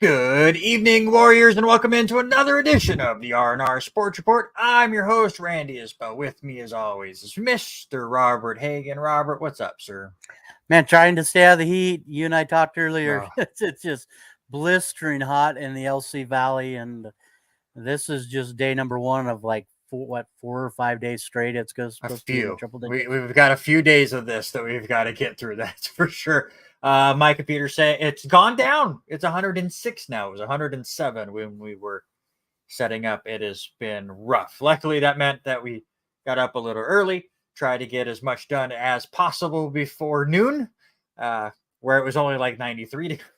Good evening, Warriors, and welcome into another edition of the R&R Sports Report. I'm your host, Randy Isbell. With me, as always, is Mr. Robert Hagan. Robert, what's up, sir? Man, trying to stay out of the heat. You and I talked earlier. Oh. It's just blistering hot in the LC Valley, and this is just day number one of like 4 or 5 days straight. It's supposed to be in the triple digits. We've got a few days of this that we've got to get through. That's for sure. My computer said it's gone down. It's 106 now. It was 107 when we were setting up. It has been rough. Luckily, that meant that we got up a little early, tried to get as much done as possible before noon, where it was only like 93 degrees.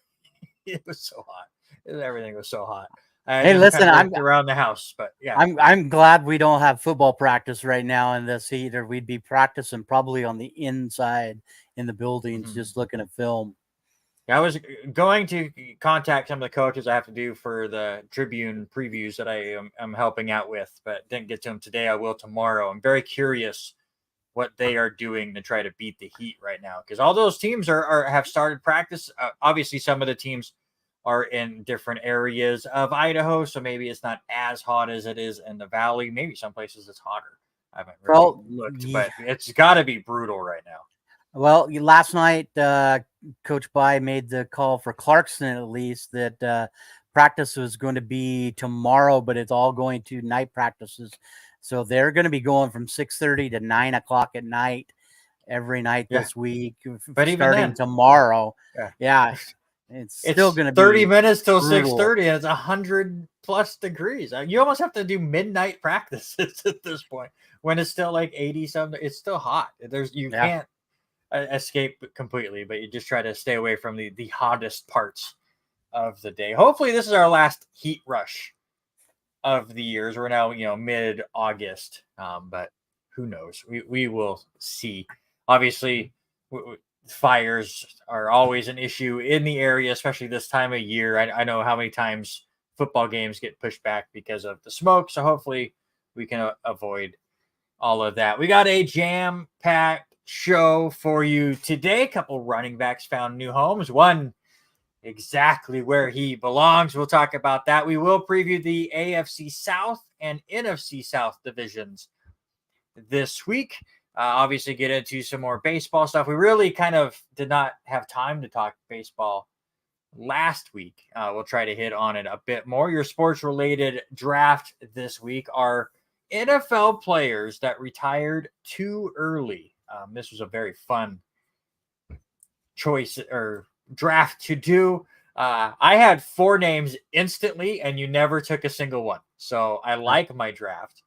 It was so hot. Everything was so hot. Hey, listen, I'm around the house, but yeah, I'm glad we don't have football practice right now in this heat, or we'd be practicing probably on the inside in the buildings, just looking at film. I was going to contact some of the coaches I have to do for the Tribune previews that I am helping out with, but didn't get to them today. I will tomorrow. I'm very curious what they are doing to try to beat the heat right now, because all those teams have started practice. Obviously, some of the teams are in different areas of Idaho, so maybe it's not as hot as it is in the valley. Maybe some places it's hotter. I haven't really looked, but it's got to be brutal right now. Well, last night, Coach Bai made the call for Clarkson, at least, that practice was going to be tomorrow, but it's all going to night practices. So they're going to be going from 6:30 to 9 o'clock at night every night this week, but starting tomorrow. Yeah. It's still going to be 30 minutes till 6:30, and it's 100+ degrees. You almost have to do midnight practices at this point when it's still like 80 something. It's still hot. You can't escape completely, but you just try to stay away from the hottest parts of the day. Hopefully, this is our last heat rush of the years. We're now mid-August, but who knows? We will see. Obviously, fires are always an issue in the area, especially this time of year. I know how many times football games get pushed back because of the smoke, so hopefully we can avoid all of that. We got a jam-packed show for you today. A couple running backs found new homes, one exactly where he belongs. We'll talk about that. We will preview the AFC South and NFC South divisions this week. Obviously get into some more baseball stuff. We really kind of did not have time to talk baseball last week. We'll try to hit on it a bit more. Your sports-related draft this week are NFL players that retired too early. This was a very fun choice or draft to do. I had 4 names instantly, and you never took a single one. So I like my draft.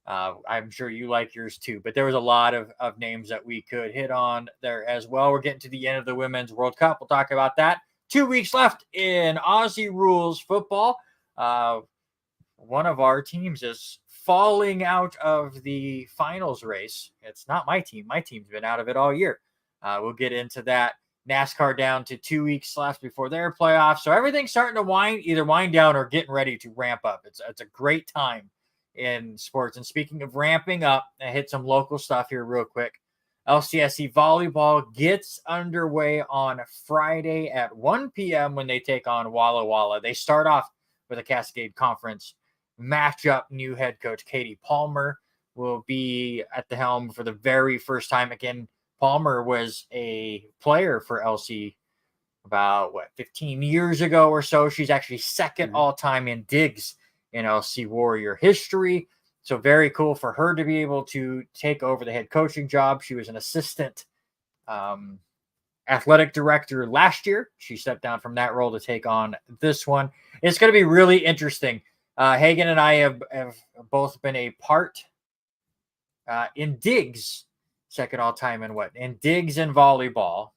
I'm sure you like yours too, but there was a lot of names that we could hit on there as well. We're getting to the end of the Women's World Cup. We'll talk about that. 2 weeks left in Aussie rules football. One of our teams is falling out of the finals race. It's not my team. My team's been out of it all year. We'll get into that. NASCAR down to 2 weeks left before their playoffs. So everything's starting to either wind down or getting ready to ramp up. It's a great time in sports. And speaking of ramping up, I hit some local stuff here real quick. LCSC volleyball gets underway on Friday at 1 p.m. when they take on Walla Walla. They start off with a Cascade Conference matchup. New head coach Katie Palmer will be at the helm for the very first time. Again, Palmer was a player for LC about 15 years ago or so. She's actually second all-time in digs in LC Warrior history. So very cool for her to be able to take over the head coaching job. She was an assistant athletic director last year. She stepped down from that role to take on this one. It's going to be really interesting. Hagan and I have both been a part in digs, second all time in digs and volleyball.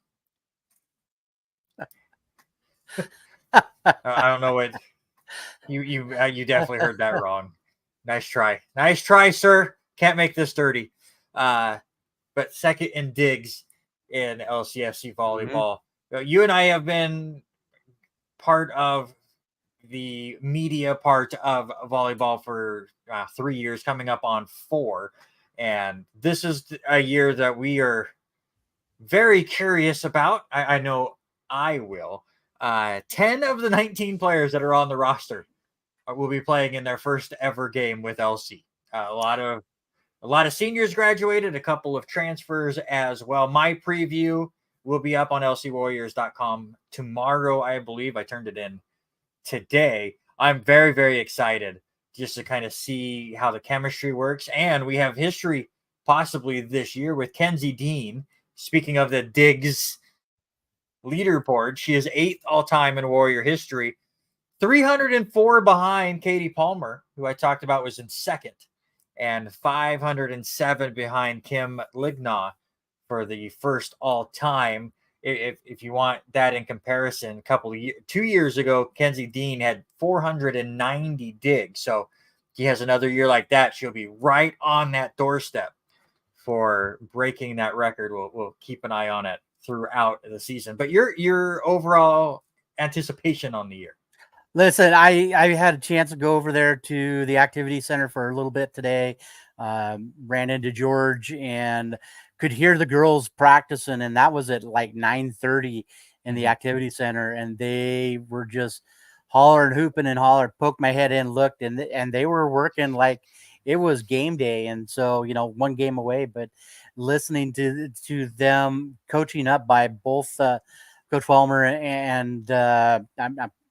I don't know what you definitely heard that wrong. Nice try, sir. Can't make this dirty. But second in digs in LCFC volleyball. You and I have been part of the media part of volleyball for 3 years, coming up on 4. And this is a year that we are very curious about. I know I will. 10 of the 19 players that are on the roster will be playing in their first ever game with LC. A lot of seniors graduated, a couple of transfers as well. My preview will be up on lcwarriors.com tomorrow, I believe. I turned it in today. I'm very, very excited just to kind of see how the chemistry works. And we have history possibly this year with Kenzie Dean. Speaking of the Diggs leaderboard, she is 8th all-time in Warrior history, 304 behind Katie Palmer, who I talked about was in 2nd, and 507 behind Kim Lignaw for the first all-time. If you want that in comparison, 2 years ago, Kenzie Dean had 490 digs. So he has another year like that. She'll be right on that doorstep for breaking that record. We'll keep an eye on it throughout the season. But your overall anticipation on the year? Listen, I had a chance to go over there to the activity center for a little bit today. Ran into George and could hear the girls practicing, and that was at like 9:30 in the activity center, and they were just hollering, hooping, and hollering. Poked my head in, looked, and they were working like it was game day. And so, one game away, but listening to them coaching up by both Coach Palmer and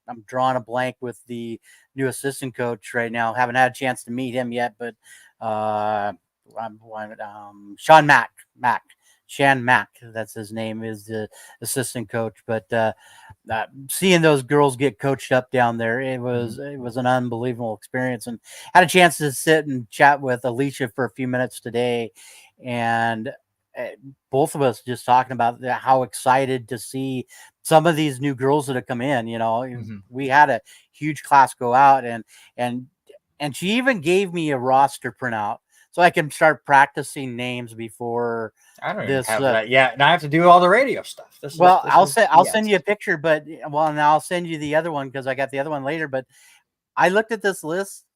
I'm drawing a blank with the new assistant coach right now. Haven't had a chance to meet him yet, but Shan Mack, that's his name, is the assistant coach. But seeing those girls get coached up down there, it was an unbelievable experience. And had a chance to sit and chat with Alicia for a few minutes today, and both of us just talking about how excited to see some of these new girls that have come in. We had a huge class go out, and she even gave me a roster printout so I can start practicing names before. I don't even have that yet. Now I have to do all the radio stuff. I'll send you a picture, and I'll send you the other one because I got the other one later. But I looked at this list.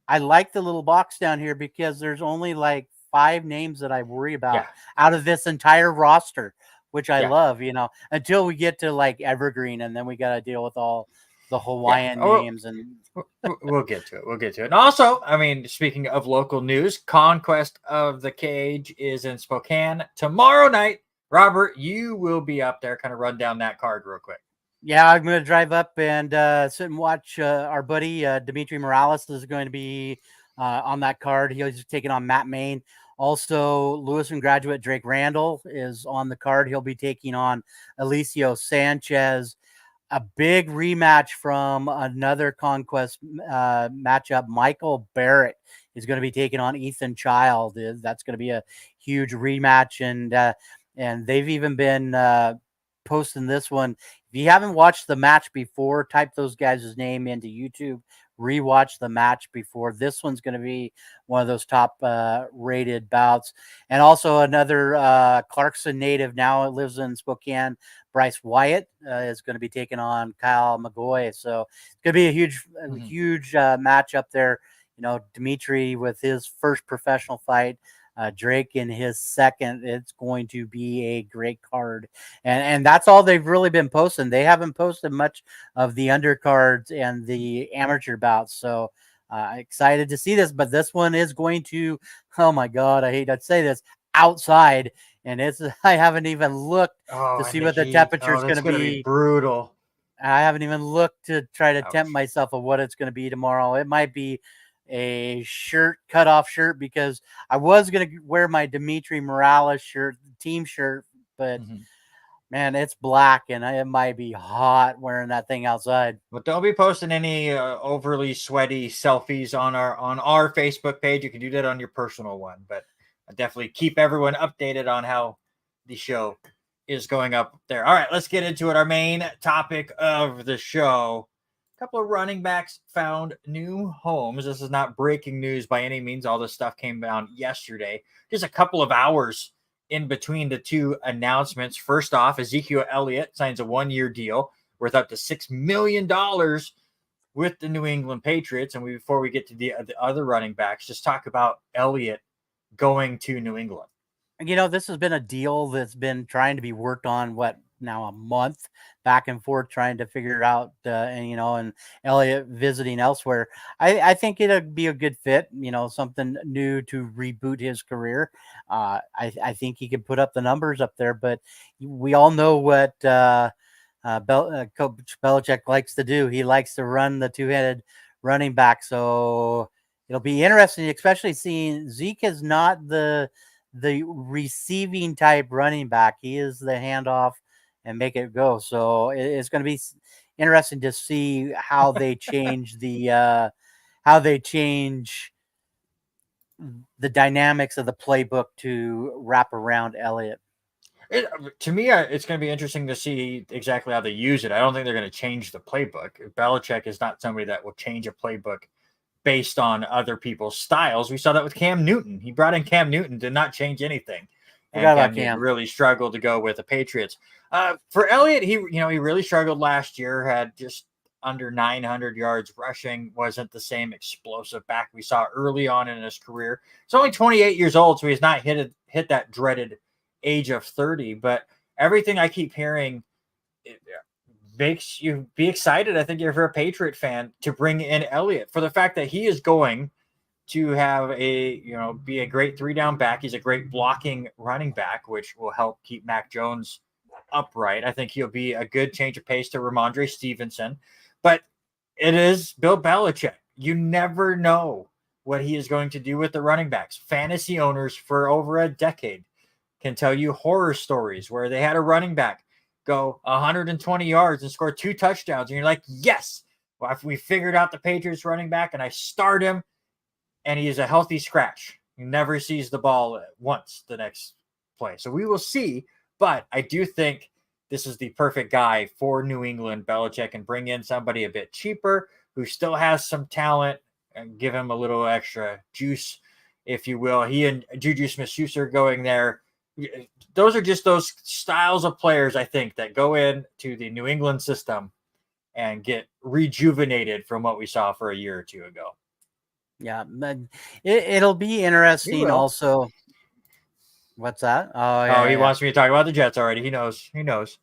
I like the little box down here because there's only like 5 names that I worry about out of this entire roster, which I love, until we get to like Evergreen, and then we got to deal with all the Hawaiian names. And we'll get to it. And also, speaking of local news, Conquest of the Cage is in Spokane tomorrow night. Robert, you will be up there. Kind of run down that card real quick. Yeah, I'm going to drive up and sit and watch our buddy Dimitri Morales is going to be on that card. He's taking on Matt Main. Also, Lewiston graduate Drake Randall is on the card. He'll be taking on Alicio Sanchez. A big rematch from another Conquest matchup. Michael Barrett is going to be taking on Ethan Child. That's going to be a huge rematch, and they've even been posting this one. If you haven't watched the match before, type those guys' name into YouTube. Rewatch the match before. This one's going to be one of those top rated bouts. And also another Clarkson native, now lives in Spokane, Bryce Wyatt is going to be taking on Kyle McGoy. So it's going to be a huge match up there. Dimitri with his first professional fight, Drake in his second. It's going to be a great card, and that's all they've really been posting. They haven't posted much of the undercards and the amateur bouts, so excited to see this. But this one is going to, oh my god, I hate to say this, outside, and I haven't even looked to see what the temperature is going to be. Brutal. I haven't even looked to try to tempt myself of what it's going to be tomorrow. It might be a cutoff shirt, because I was going to wear my Dimitri Morales team shirt, but man, it's black and it might be hot wearing that thing outside. But don't be posting any overly sweaty selfies on our Facebook page. You can do that on your personal one, but definitely keep everyone updated on how the show is going up there. All right, let's get into it. Our main topic of the show. A couple of running backs found new homes. This is not breaking news by any means. All this stuff came down yesterday. Just a couple of hours in between the two announcements. First off, Ezekiel Elliott signs a 1-year deal worth up to $6 million with the New England Patriots. And before we get to the other running backs, just talk about Elliott going to New England. This has been a deal that's been trying to be worked on, now a month back and forth trying to figure it out, and Elliott visiting elsewhere. I think it'll be a good fit, something new to reboot his career. I think he can put up the numbers up there, but we all know what Coach Belichick likes to do. He likes to run the two-headed running back, so it'll be interesting, especially seeing Zeke is not the receiving type running back. He is the handoff and make it go. So it's going to be interesting to see how they change the dynamics of the playbook to wrap around Elliott. To me, it's going to be interesting to see exactly how they use it. I don't think they're going to change the playbook. Belichick is not somebody that will change a playbook based on other people's styles. We saw that with Cam Newton. He brought in Cam Newton, did not change anything. And Cam really struggled to go with the Patriots. For Elliott, he really struggled last year, had just under 900 yards rushing, wasn't the same explosive back we saw early on in his career. He's only 28 years old, so he's not hit that dreaded age of 30, but everything I keep hearing makes you be excited. I think if you're a Patriot fan, to bring in Elliott for the fact that he is going to have be a great 3-down back. He's a great blocking running back, which will help keep Mac Jones upright. I think he'll be a good change of pace to Ramondre Stevenson, but it is Bill Belichick. You never know what he is going to do with the running backs. Fantasy owners for over a decade can tell you horror stories where they had a running back go 120 yards and score 2 touchdowns. And you're like, yes, well, if we figured out the Patriots running back and I start him and he is a healthy scratch, he never sees the ball once the next play. So we will see, but I do think this is the perfect guy for New England. Belichick can bring in somebody a bit cheaper who still has some talent and give him a little extra juice, if you will. He and Juju Smith-Schuster going there. Those are just those styles of players, I think, that go into the New England system and get rejuvenated from what we saw for a year or two ago. Yeah, it'll be interesting also. What's that? He wants me to talk about the Jets already. He knows.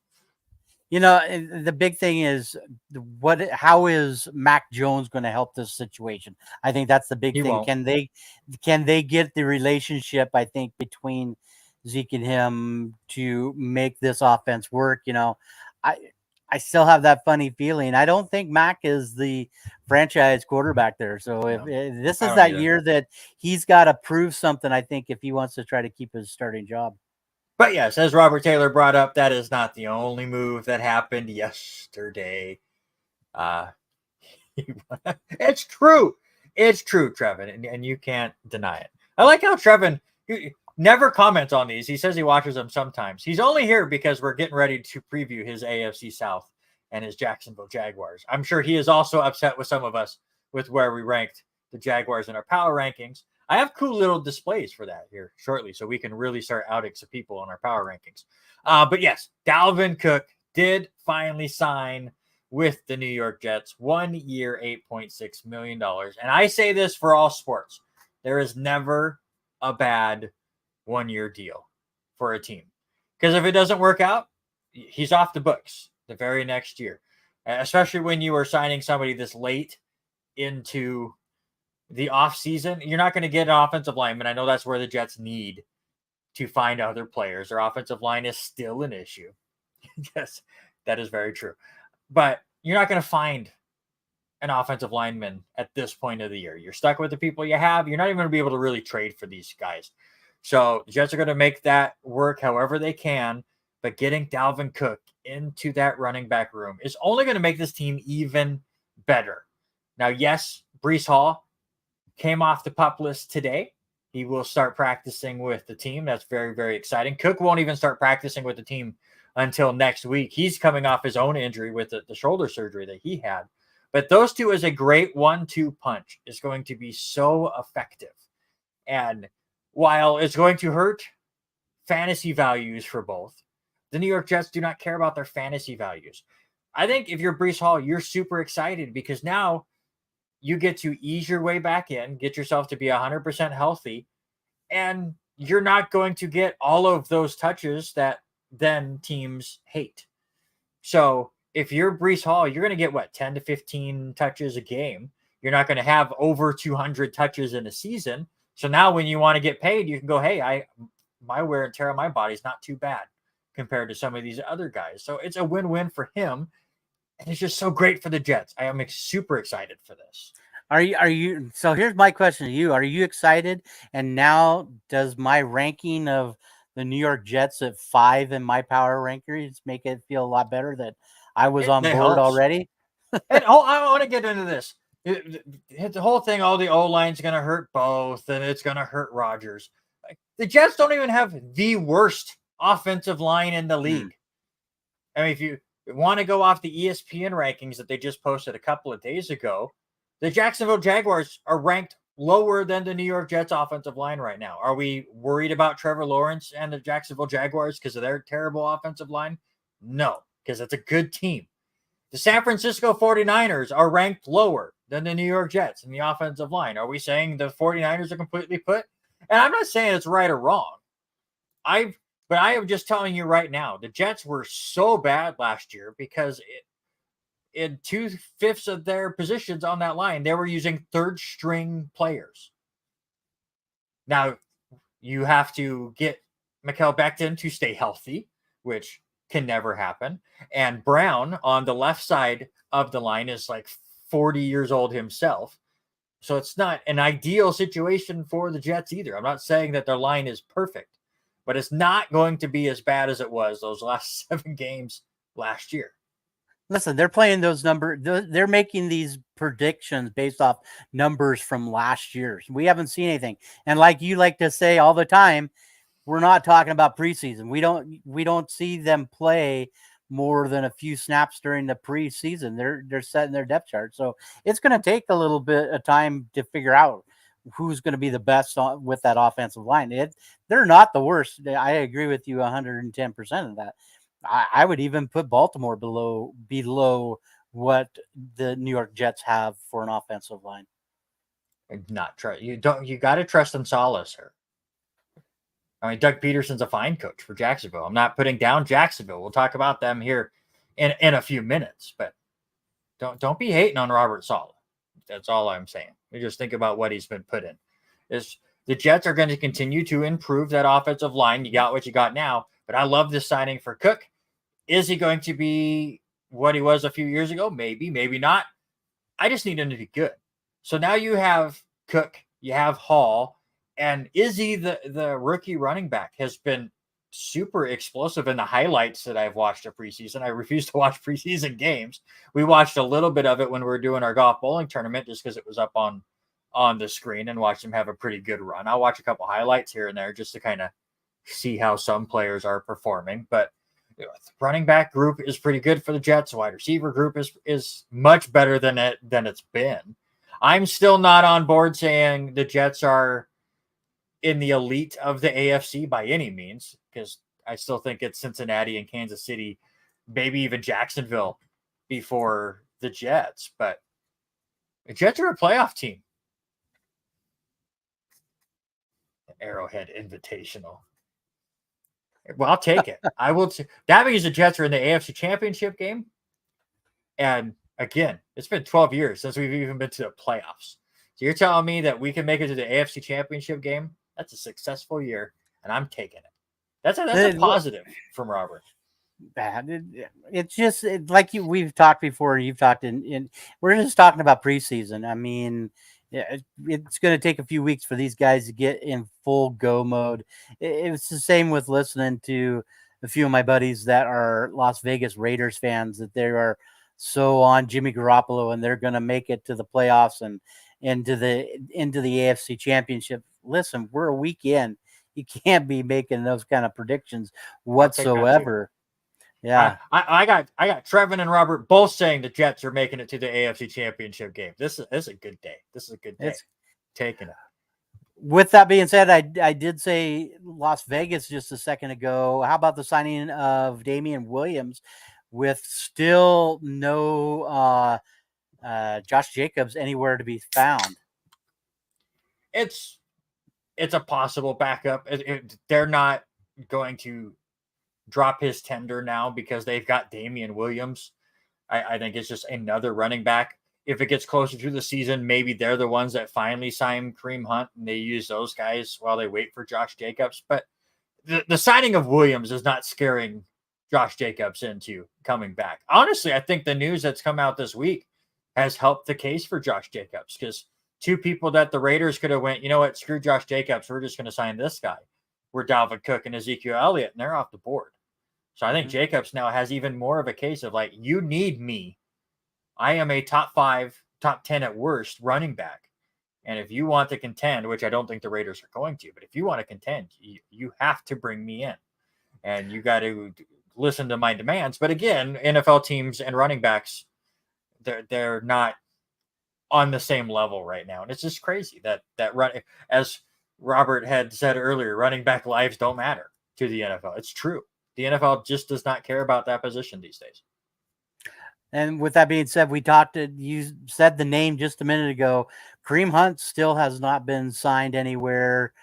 The big thing is how is Mac Jones going to help this situation? I think that's the big thing. Won't. Can they get the relationship, I think, between Zeke and him to make this offense work? I still have that funny feeling. I don't think Mac is the franchise quarterback there. So if this is that year that he's got to prove something, I think, if he wants to try to keep his starting job. But yes, as Robert Taylor brought up, that is not the only move that happened yesterday. It's true. It's true, Trevin, and you can't deny it. I like how Trevin never comments on these. He says he watches them sometimes. He's only here because we're getting ready to preview his AFC South and his Jacksonville Jaguars. I'm sure he is also upset with some of us with where we ranked the Jaguars in our power rankings. I have cool little displays for that here shortly, so we can really start outing some people on our power rankings. But yes, Dalvin Cook did finally sign with the New York Jets, 1 year, $8.6 million. And I say this for all sports. There is never a bad 1-year deal for a team. Because if it doesn't work out, he's off the books the very next year. Especially when you are signing somebody this late into the offseason. You're not going to get an offensive lineman. I know that's where the Jets need to find other players. Their offensive line is still an issue. Yes, that is very true. But you're not going to find an offensive lineman at this point of the year. You're stuck with the people you have. You're not even going to be able to really trade for these guys. So the Jets are going to make that work however they can. But getting Dalvin Cook into that running back room is only going to make this team even better. Now, yes, Breece Hall came off the PUP list today. He will start practicing with the team. That's very, very exciting. Cook won't even start practicing with the team until next week. He's coming off his own injury with the shoulder surgery that he had. But those two as a great 1-2 punch is going to be so effective. And while it's going to hurt fantasy values for both, the New York Jets do not care about their fantasy values. I think if you're Breece Hall, you're super excited because now you get to ease your way back in, get yourself to be 100% healthy, and you're not going to get all of those touches that than teams hate. So if you're Breece Hall, you're going to get what, 10 to 15 touches a game. You're not going to have over 200 touches in a season. So now when you want to get paid, you can go, hey, my wear and tear on my body is not too bad compared to some of these other guys. So it's a win-win for him. And it's just so great for the Jets. I am super excited for this. Are you, so here's my question to you. Are you excited? And now does my ranking of the New York Jets at 5 in my power rankings make it feel a lot better that I was on board helps already? And I want to get into this. The whole thing, all the O-line's going to hurt both, and it's going to hurt Rodgers. The Jets don't even have the worst offensive line in the league. I mean, if you want to go off the ESPN rankings that they just posted a couple of days ago, the Jacksonville Jaguars are ranked lower than the New York Jets offensive line right now. Are we worried about Trevor Lawrence and the Jacksonville Jaguars because of their terrible offensive line? No, because it's a good team. The San Francisco 49ers are ranked lower than the New York Jets in the offensive line. Are we saying the 49ers are completely put? And I'm not saying it's right or wrong. But I am just telling you right now, the Jets were so bad last year because in 2/5 of their positions on that line, they were using third string players. Now, you have to get Mikael Becton to stay healthy, which can never happen. And Brown on the left side of the line is like 40 years old himself. So it's not an ideal situation for the Jets either. I'm not saying that their line is perfect, but it's not going to be as bad as it was those last 7 games last year. Listen, they're playing those numbers. They're making these predictions based off numbers from last year. We haven't seen anything. And like you like to say all the time, we're not talking about preseason. We don't see them play more than a few snaps during the preseason. They're setting their depth chart. So it's going to take a little bit of time to figure out who's going to be the best with that offensive line. They're not the worst. I agree with you 110% of that. I would even put Baltimore below what the New York Jets have for an offensive line. Not trust you got to trust in Salas here. I mean, Doug Peterson's a fine coach for Jacksonville. I'm not putting down Jacksonville. We'll talk about them here in a few minutes, but don't be hating on Robert Saleh. That's all I'm saying. You just think about what he's been put in. Is the Jets are going to continue to improve that offensive line. You got what you got now, but I love this signing for Cook. Is he going to be what he was a few years ago? Maybe, maybe not. I just need him to be good. So now you have Cook, you have Hall, and Izzy, the rookie running back, has been super explosive in the highlights that I've watched of preseason. I refuse to watch preseason games. We watched a little bit of it when we were doing our golf bowling tournament just because it was up on the screen and watched him have a pretty good run. I'll watch a couple highlights here and there just to kind of see how some players are performing. But the running back group is pretty good for the Jets. The wide receiver group is much better than it's been. I'm still not on board saying the Jets are in the elite of the AFC by any means, because I still think it's Cincinnati and Kansas City, maybe even Jacksonville before the Jets. But the Jets are a playoff team. Arrowhead Invitational. Well, I'll take it. I will. That means the Jets are in the AFC Championship game. And again, it's been 12 years since we've even been to the playoffs. So you're telling me that we can make it to the AFC Championship game? That's a successful year, and I'm taking it. That's a positive from Robert. It's just like we've talked before. You've talked in. We're just talking about preseason. I mean, it's going to take a few weeks for these guys to get in full go mode. It's the same with listening to a few of my buddies that are Las Vegas Raiders fans, that they are so on Jimmy Garoppolo and they're going to make it to the playoffs and into the AFC Championship. Listen, we're a week in. You can't be making those kind of predictions whatsoever. Yeah, I got Trevin and Robert both saying the Jets are making it to the AFC Championship game. This is a good day. This is a good day. It's taking it. With that being said, I did say Las Vegas just a second ago. How about the signing of Damian Williams with still no Josh Jacobs anywhere to be found? It's a possible backup. They're not going to drop his tender now because they've got Damian Williams. I think it's just another running back. If it gets closer to the season, maybe they're the ones that finally sign Kareem Hunt and they use those guys while they wait for Josh Jacobs. But the signing of Williams is not scaring Josh Jacobs into coming back. Honestly, I think the news that's come out this week has helped the case for Josh Jacobs, because two people that the Raiders could have went, you know what, screw Josh Jacobs, we're just going to sign this guy, were Dalvin Cook and Ezekiel Elliott, and they're off the board. So I think Jacobs now has even more of a case of like, you need me. I am a top 5, top 10 at worst running back. And if you want to contend, which I don't think the Raiders are going to, but if you want to contend, you have to bring me in. And you got to listen to my demands. But again, NFL teams and running backs, they're not on the same level right now. And it's just crazy that as Robert had said earlier, running back lives don't matter to the NFL. It's true. The NFL just does not care about that position these days. And with that being said, you said the name just a minute ago. Kareem Hunt still has not been signed anywhere.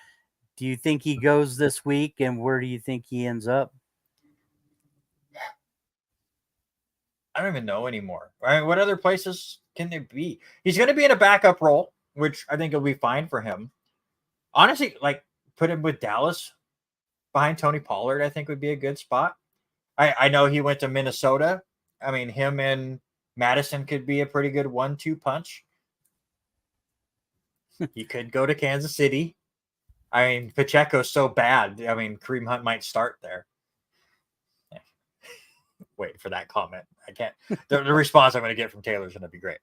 Do you think he goes this week, and where do you think he ends up? I don't even know anymore. Right? What other places can there be? He's going to be in a backup role, which I think will be fine for him. Honestly, like, put him with Dallas behind Tony Pollard, I think would be a good spot. I know he went to Minnesota. I mean, him and Madison could be a pretty good 1-2 punch. He could go to Kansas City. I mean, Pacheco's so bad. I mean, Kareem Hunt might start there. Wait for that comment. I can't. The response I'm going to get from Taylor is going to be great.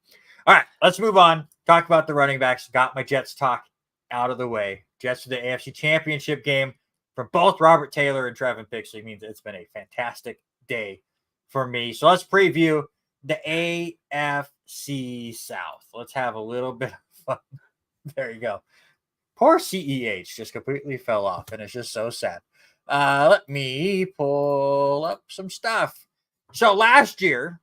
All right, let's move on. Talk about the running backs. Got my Jets talk out of the way. Jets for the AFC Championship game for both Robert Taylor and Trevin Pixley means it's been a fantastic day for me. So let's preview the AFC South. Let's have a little bit of fun. There you go. Poor CEH just completely fell off, and it's just so sad. Let me pull up some stuff. So last year,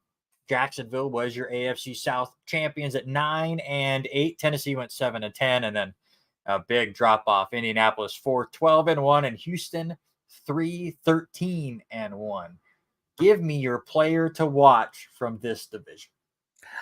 Jacksonville was your AFC South champions at 9-8. Tennessee went 7-10, and then a big drop off. Indianapolis 4-12-1, and Houston 3-13-1. Give me your player to watch from this division.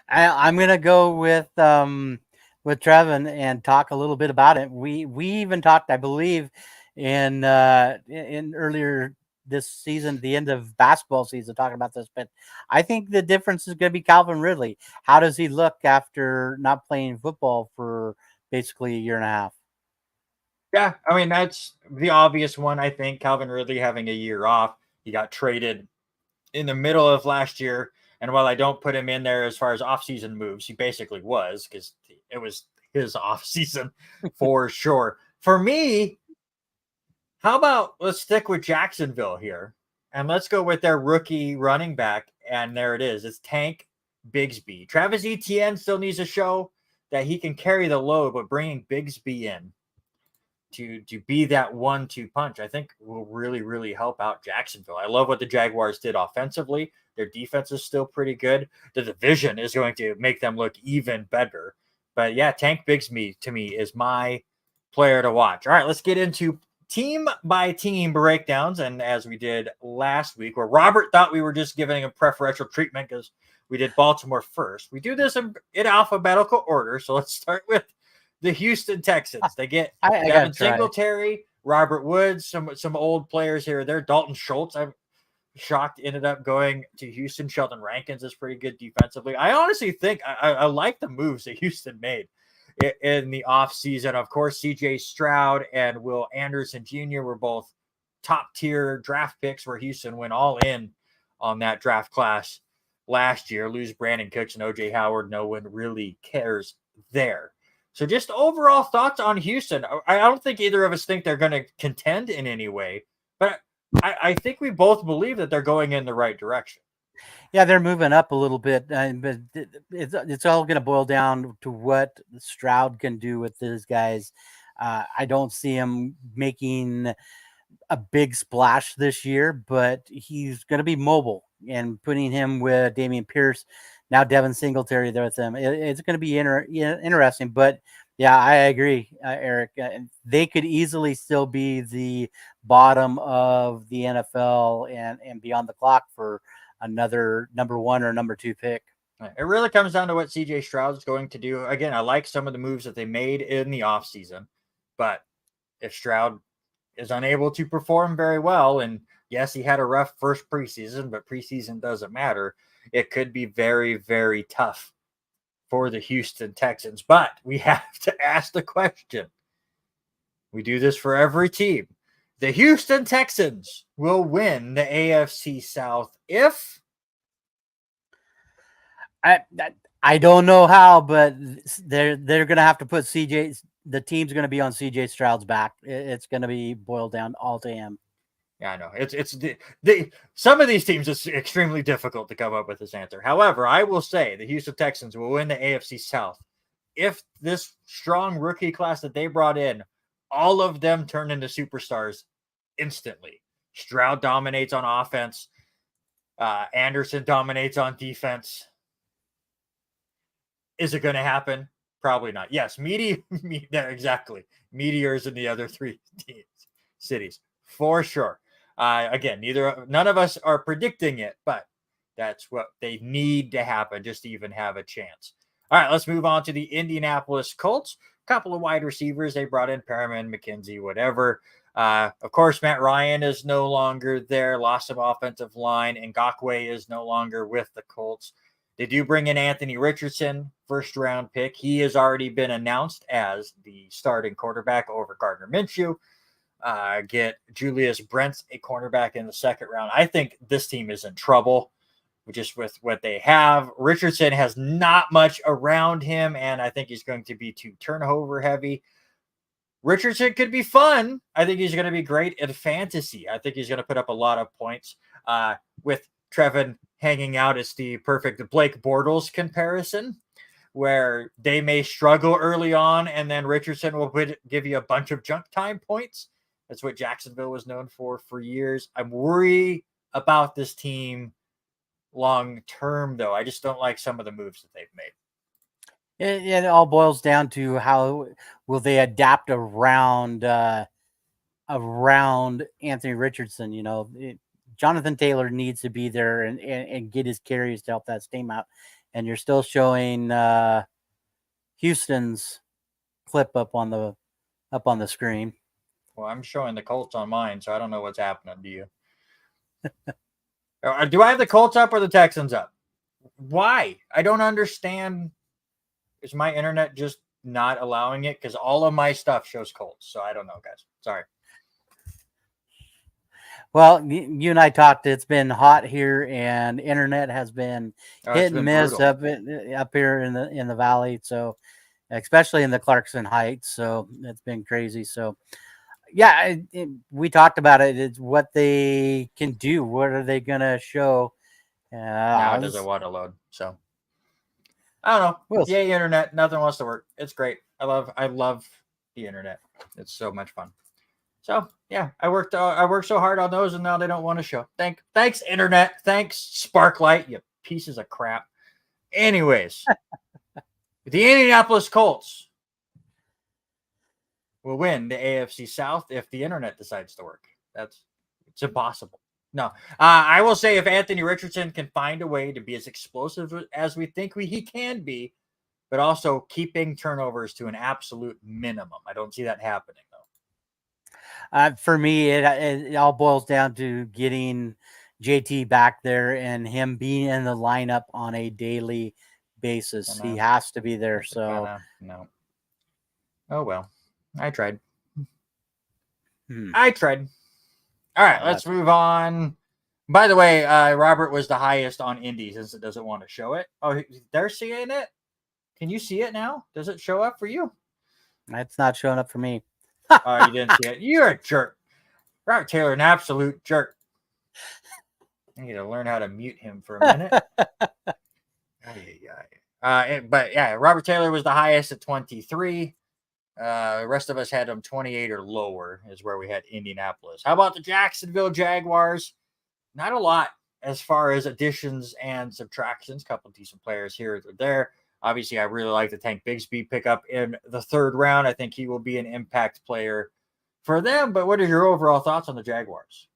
I'm gonna go with Trevin and talk a little bit about it. We even talked, I believe, in earlier this season, the end of basketball season, talking about this. But I think the difference is going to be Calvin Ridley. How does he look after not playing football for basically a year and a half? Yeah, I mean, that's the obvious one. I think Calvin Ridley having a year off. He got traded in the middle of last year. And while I don't put him in there as far as offseason moves, he basically was, because it was his offseason for sure. For me, how about let's stick with Jacksonville here, and let's go with their rookie running back. And there it is. It's Tank Bigsby. Travis Etienne still needs to show that he can carry the load, but bringing Bigsby in to be that 1-2 punch, I think will really, really help out Jacksonville. I love what the Jaguars did offensively. Their defense is still pretty good. The division is going to make them look even better. But yeah, Tank Bigsby to me is my player to watch. All right, let's get into team by team breakdowns. And as we did last week, where Robert thought we were just giving a preferential treatment because we did Baltimore first, we do this in alphabetical order. So let's start with the Houston Texans. They get Devin Singletary, Robert Woods, some old players here. They're Dalton Schultz. I'm shocked ended up going to Houston. Sheldon Rankins is pretty good defensively. I honestly think I like the moves that Houston made in the offseason. Of course, CJ Stroud and Will Anderson Jr. were both top-tier draft picks where Houston went all in on that draft class last year. Lose Brandon Cooks and OJ Howard. No one really cares there. So just overall thoughts on Houston. I don't think either of us think they're going to contend in any way, but I think we both believe that they're going in the right direction. Yeah, they're moving up a little bit, but it's all going to boil down to what Stroud can do with these guys. I don't see him making a big splash this year, but he's going to be mobile, and putting him with Dameon Pierce, now Devin Singletary there with them, it's going to be interesting. But Yeah, I agree, Eric. They could easily still be the bottom of the NFL and be on the clock for another number 1 or number 2 pick. It really comes down to what CJ Stroud's going to do. Again, I like some of the moves that they made in the offseason, but if Stroud is unable to perform very well, and yes, he had a rough first preseason, but preseason doesn't matter, it could be very, very tough for the Houston Texans. But we have to ask the question. We do this for every team. The Houston Texans will win the AFC South if I don't know how, but they're going to have to put CJ. The team's going to be on CJ Stroud's back. It's going to be boiled down all to him. Yeah, I know. It's the some of these teams, it's extremely difficult to come up with this answer. However, I will say the Houston Texans will win the AFC South if this strong rookie class that they brought in, all of them turn into superstars instantly. Stroud dominates on offense. Anderson dominates on defense. Is it going to happen? Probably not. Yes, exactly. Meteors in the other 3 cities for sure. Again, none of us are predicting it, but that's what they need to happen just to even have a chance. All right, let's move on to the Indianapolis Colts. A couple of wide receivers they brought in, Perriman, McKenzie, whatever. Of course, Matt Ryan is no longer there. Lost some offensive line. Ngakoue is no longer with the Colts. They do bring in Anthony Richardson, first-round pick. He has already been announced as the starting quarterback over Gardner Minshew. Get Julius Brents, a cornerback, in the second round. I think this team is in trouble just with what they have. Richardson has not much around him, and I think he's going to be too turnover heavy. Richardson could be fun. I think he's going to be great at fantasy. I think he's going to put up a lot of points. With Trevin hanging out as the perfect Blake Bortles comparison, where they may struggle early on, and then Richardson will give you a bunch of junk time points. That's what Jacksonville was known for years. I'm worried about this team long term, though. I just don't like some of the moves that they've made. It all boils down to how will they adapt around Anthony Richardson. You know, Jonathan Taylor needs to be there and get his carries to help that team out. And you're still showing Houston's clip up on the screen. Well, I'm showing the Colts on mine, so I don't know what's happening to you. Do I have the Colts up or the Texans up? Why? I don't understand. Is my internet just not allowing it? Because all of my stuff shows Colts. So I don't know, guys. Sorry. Well, you and I talked. It's been hot here, and internet has been hit and miss up here in the valley. So, especially in the Clarkson Heights. So it's been crazy. So, yeah, we talked about it. It's what they can do. What are they gonna show? Now it doesn't want to load. So I don't know. Yay, internet. Nothing wants to work. It's great. I love the internet. It's so much fun. So yeah, I worked so hard on those, and now they don't want to show. Thanks, internet. Thanks, Sparklight. You pieces of crap. Anyways, the Indianapolis Colts will win the AFC South if the internet decides to work. It's impossible. No, I will say if Anthony Richardson can find a way to be as explosive as we think he can be, but also keeping turnovers to an absolute minimum. I don't see that happening, though. For me, it all boils down to getting JT back there and him being in the lineup on a daily basis. He has to be there. So no. Oh, well, I tried. All right, let's move on. By the way, Robert was the highest on Indy since it doesn't want to show it. Oh, they're seeing it? Can you see it now? Does it show up for you? It's not showing up for me. Oh, you didn't see it. You're a jerk. Robert Taylor, an absolute jerk. I need to learn how to mute him for a minute. But yeah, Robert Taylor was the highest at 23. The rest of us had them 28 or lower is where we had Indianapolis. How about the Jacksonville Jaguars? Not a lot as far as additions and subtractions. Couple decent players here or there. Obviously, I really like the Tank Bigsby pickup in the third round. I think he will be an impact player for them. But what are your overall thoughts on the Jaguars?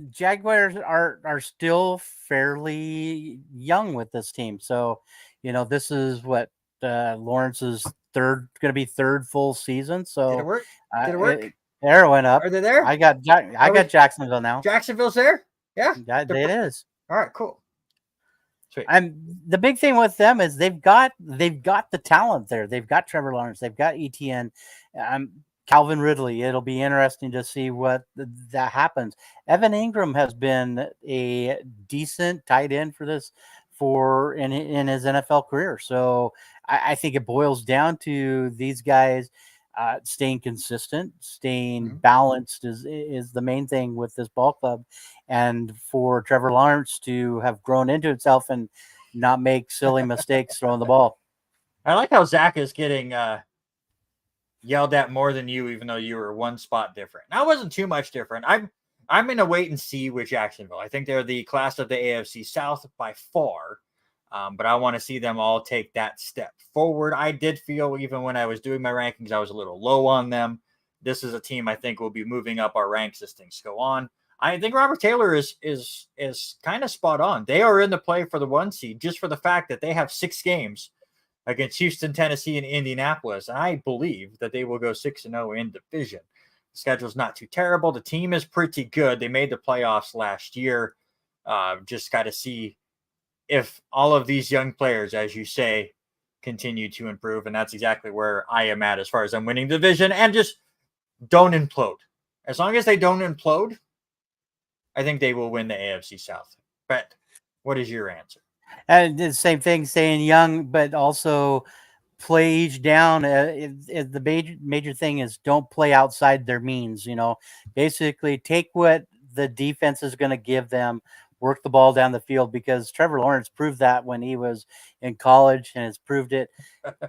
Jaguars are still fairly young with this team, so this is what Lawrence's third full season. Did it So work? Did it work? There went up. Are they there? I got Jacksonville now. Jacksonville's there? Yeah. It is. All right, cool. Sweet. And the big thing with them is they've got the talent there. They've got Trevor Lawrence. They've got ETN. Calvin Ridley. It'll be interesting to see what that happens. Evan Ingram has been a decent tight end in his NFL career. So I think it boils down to these guys staying consistent, staying balanced is the main thing with this ball club. And for Trevor Lawrence to have grown into itself and not make silly mistakes throwing the ball. I like how Zach is getting yelled at more than you, even though you were one spot different. I wasn't too much different. I'm in a wait and see with Jacksonville. I think they're the class of the AFC South by far, but I want to see them all take that step forward. I did feel even when I was doing my rankings, I was a little low on them. This is a team I think will be moving up our ranks as things go on. I think Robert Taylor is kind of spot on. They are in the play for the 1 seed just for the fact that they have 6 games against Houston, Tennessee, and Indianapolis. And I believe that they will go 6-0 in division. The schedule's not too terrible. The team is pretty good. They made the playoffs last year. Just got to see if all of these young players, as you say, continue to improve. And that's exactly where I am at as far as I'm winning the division. And just don't implode. As long as they don't implode, I think they will win the AFC South. But what is your answer? And the same thing, staying young, but also play each down. The major thing is don't play outside their means. Basically take what the defense is going to give them, work the ball down the field, because Trevor Lawrence proved that when he was in college and has proved it.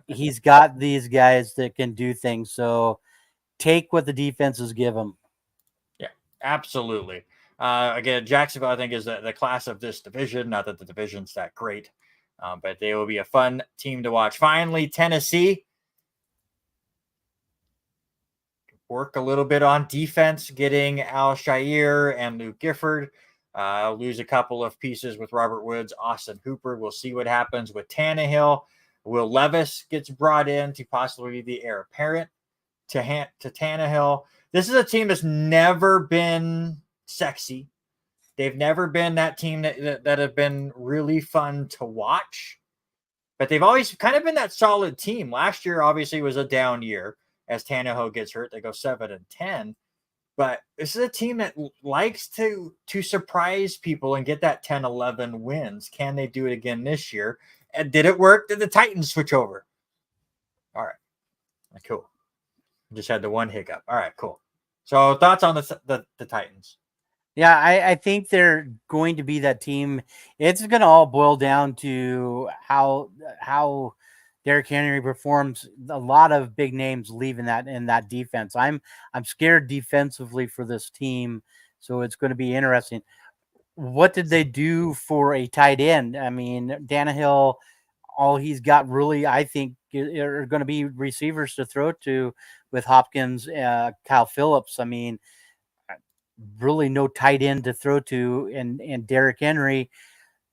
He's got these guys that can do things. So take what the defenses give them. Yeah, absolutely. Again, Jacksonville, I think, is the class of this division. Not that the division's that great, but they will be a fun team to watch. Finally, Tennessee. Work a little bit on defense, getting Al-Shaair and Luke Gifford. Lose a couple of pieces with Robert Woods, Austin Hooper. We'll see what happens with Tannehill. Will Levis gets brought in to possibly be the heir apparent to Tannehill. This is a team that's never been sexy. They've never been that team that have been really fun to watch, but they've always kind of been that solid team. Last year obviously was a down year as Tannehill gets hurt. They go 7-10, but this is a team that likes to surprise people and get that 10-11 wins. Can they do it again this year? And did it work? Did the Titans switch over? All right, cool. Just had the one hiccup. All right, cool. So thoughts on the Titans? Yeah, I think they're going to be that team. It's going to all boil down to how Derrick Henry performs. A lot of big names leaving in that defense. I'm scared defensively for this team, so it's going to be interesting. What did they do for a tight end? I mean, Tannehill, all he's got really, I think, are going to be receivers to throw to with Hopkins, Kyle Phillips. I mean, really no tight end to throw to, and Derrick Henry,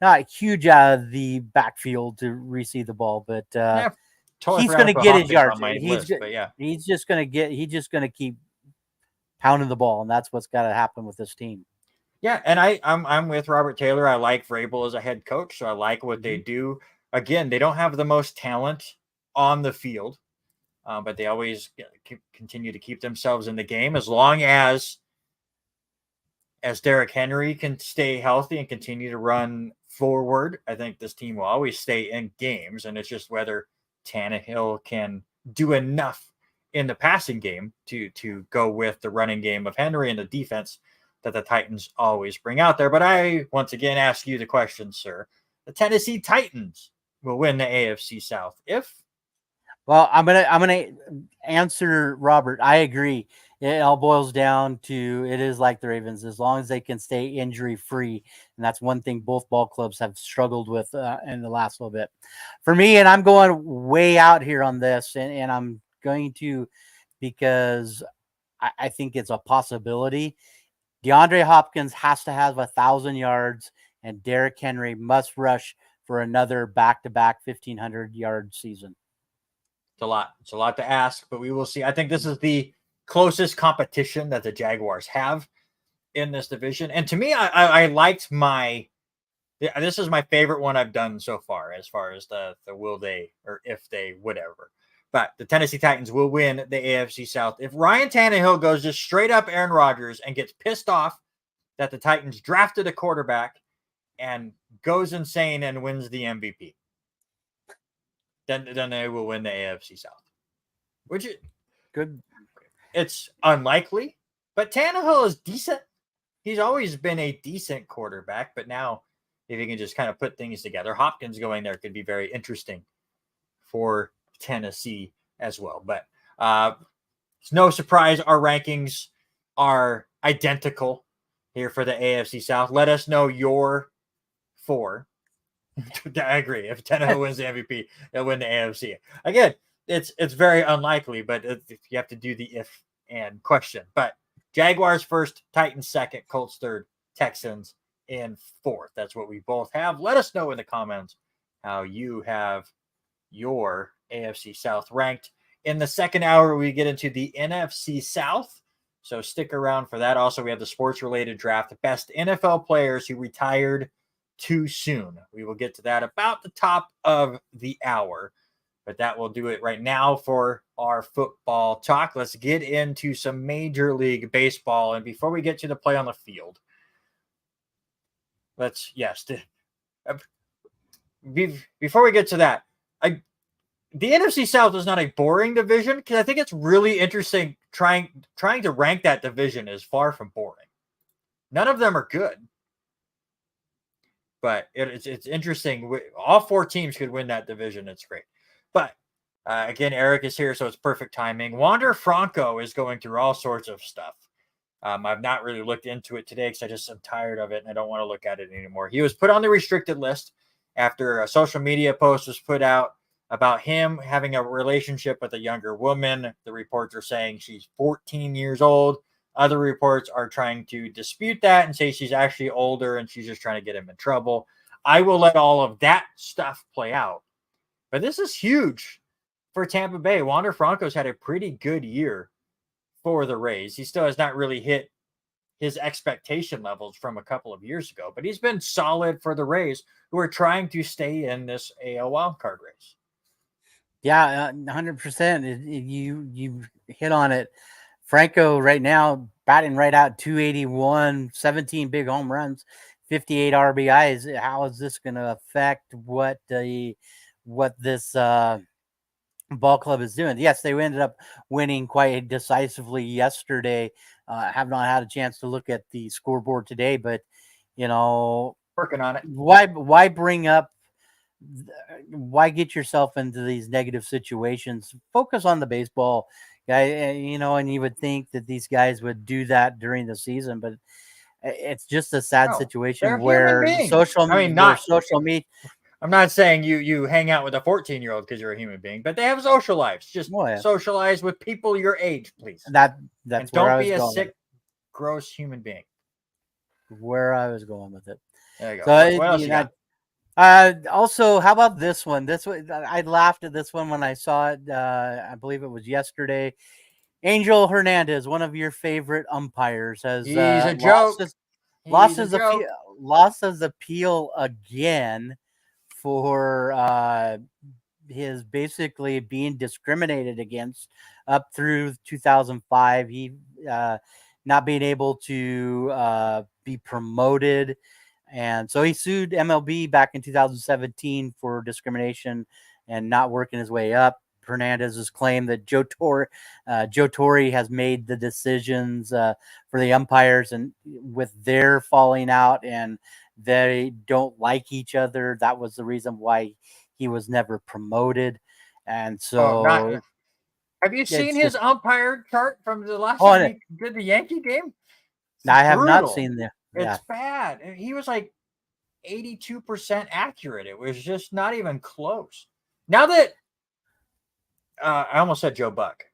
not huge out of the backfield to receive the ball, but totally he's going to get his yards. He's just going to keep pounding the ball, and that's what's got to happen with this team. Yeah, and I'm with Robert Taylor. I like Vrabel as a head coach, so I like what they do. Again, they don't have the most talent on the field, but they always continue to keep themselves in the game as long as Derrick Henry can stay healthy and continue to run forward. I think this team will always stay in games, and it's just whether Tannehill can do enough in the passing game to go with the running game of Henry and the defense that the Titans always bring out there. But I once again ask you the question, sir. The Tennessee Titans will win the AFC South if? Well, I'm gonna answer Robert. I agree. it all boils down to it is like the Ravens, as long as they can stay injury free, and that's one thing both ball clubs have struggled with in the last little bit. For me, and I'm going way out here on this, and I'm going to because I think it's a possibility. DeAndre Hopkins has to have 1,000 yards, and Derrick Henry must rush for another back-to-back 1,500-yard season. It's a lot. It's a lot to ask, but we will see. I think this is the closest competition that the Jaguars have in this division. And to me, I liked this is my favorite one I've done so far as the will they or if they whatever. But the Tennessee Titans will win the AFC South. If Ryan Tannehill goes just straight up Aaron Rodgers and gets pissed off that the Titans drafted a quarterback and goes insane and wins the MVP, then they will win the AFC South. Which is good. It's unlikely, but Tannehill is decent. He's always been a decent quarterback, but now if he can just kind of put things together, Hopkins going there could be very interesting for Tennessee as well. But it's no surprise our rankings are identical here for the AFC South. Let us know your 4. I agree. If Tannehill wins the MVP, they'll win the AFC. Again, it's very unlikely, but you have to do the if and question. But Jaguars first, Titans second, Colts third, Texans in fourth. That's what we both have. Let us know in the comments how you have your AFC South ranked. In the second hour, we get into the NFC South. So stick around for that. Also, we have the sports-related draft, the best NFL players who retired too soon. We will get to that about the top of the hour, but that will do it right now for our football talk. Let's get into some Major League Baseball. And before we get to the play on the field, before we get to that, the NFC South is not a boring division because I think it's really interesting. Trying to rank that division is far from boring. None of them are good, but it's interesting. All 4 teams could win that division. It's great. But again, Eric is here, so it's perfect timing. Wander Franco is going through all sorts of stuff. I've not really looked into it today because I'm tired of it and I don't want to look at it anymore. He was put on the restricted list after a social media post was put out about him having a relationship with a younger woman. The reports are saying she's 14 years old. Other reports are trying to dispute that and say she's actually older and she's just trying to get him in trouble. I will let all of that stuff play out. But this is huge for Tampa Bay. Wander Franco's had a pretty good year for the Rays. He still has not really hit his expectation levels from a couple of years ago, but he's been solid for the Rays, who are trying to stay in this AL wildcard race. Yeah, 100%. You hit on it. Franco right now batting right out 281, 17 big home runs, 58 RBIs. How is this going to affect what this ball club is doing? Yes, they ended up winning quite decisively yesterday. I have not had a chance to look at the scoreboard today, but working on it. Why bring up? Why get yourself into these negative situations? Focus on the baseball, guy. And you would think that these guys would do that during the season, but it's just a sad situation where social media. I'm not saying you hang out with a 14-year-old because you're a human being, but they have social lives. Just socialize with people your age, please. That's and don't be a sick, gross human being. Where I was going with it. There you go. So what else you got? Also, how about this one? I laughed at this one when I saw it. I believe it was yesterday. Angel Hernandez, one of your favorite umpires, has he's a joke. Lost his appeal again for his basically being discriminated against up through 2005. He not being able to be promoted. And so he sued MLB back in 2017 for discrimination and not working his way up. Hernandez has claimed that Joe Torre has made the decisions for the umpires, and with their falling out and they don't like each other, that was the reason why he was never promoted. And so Have you seen It's his just, umpire chart from the last oh, time he did the Yankee game? It's I have not brutal. seen the. It's Yeah, bad. And he was like 82% accurate. It was just not even close. Now that I almost said Joe Buck.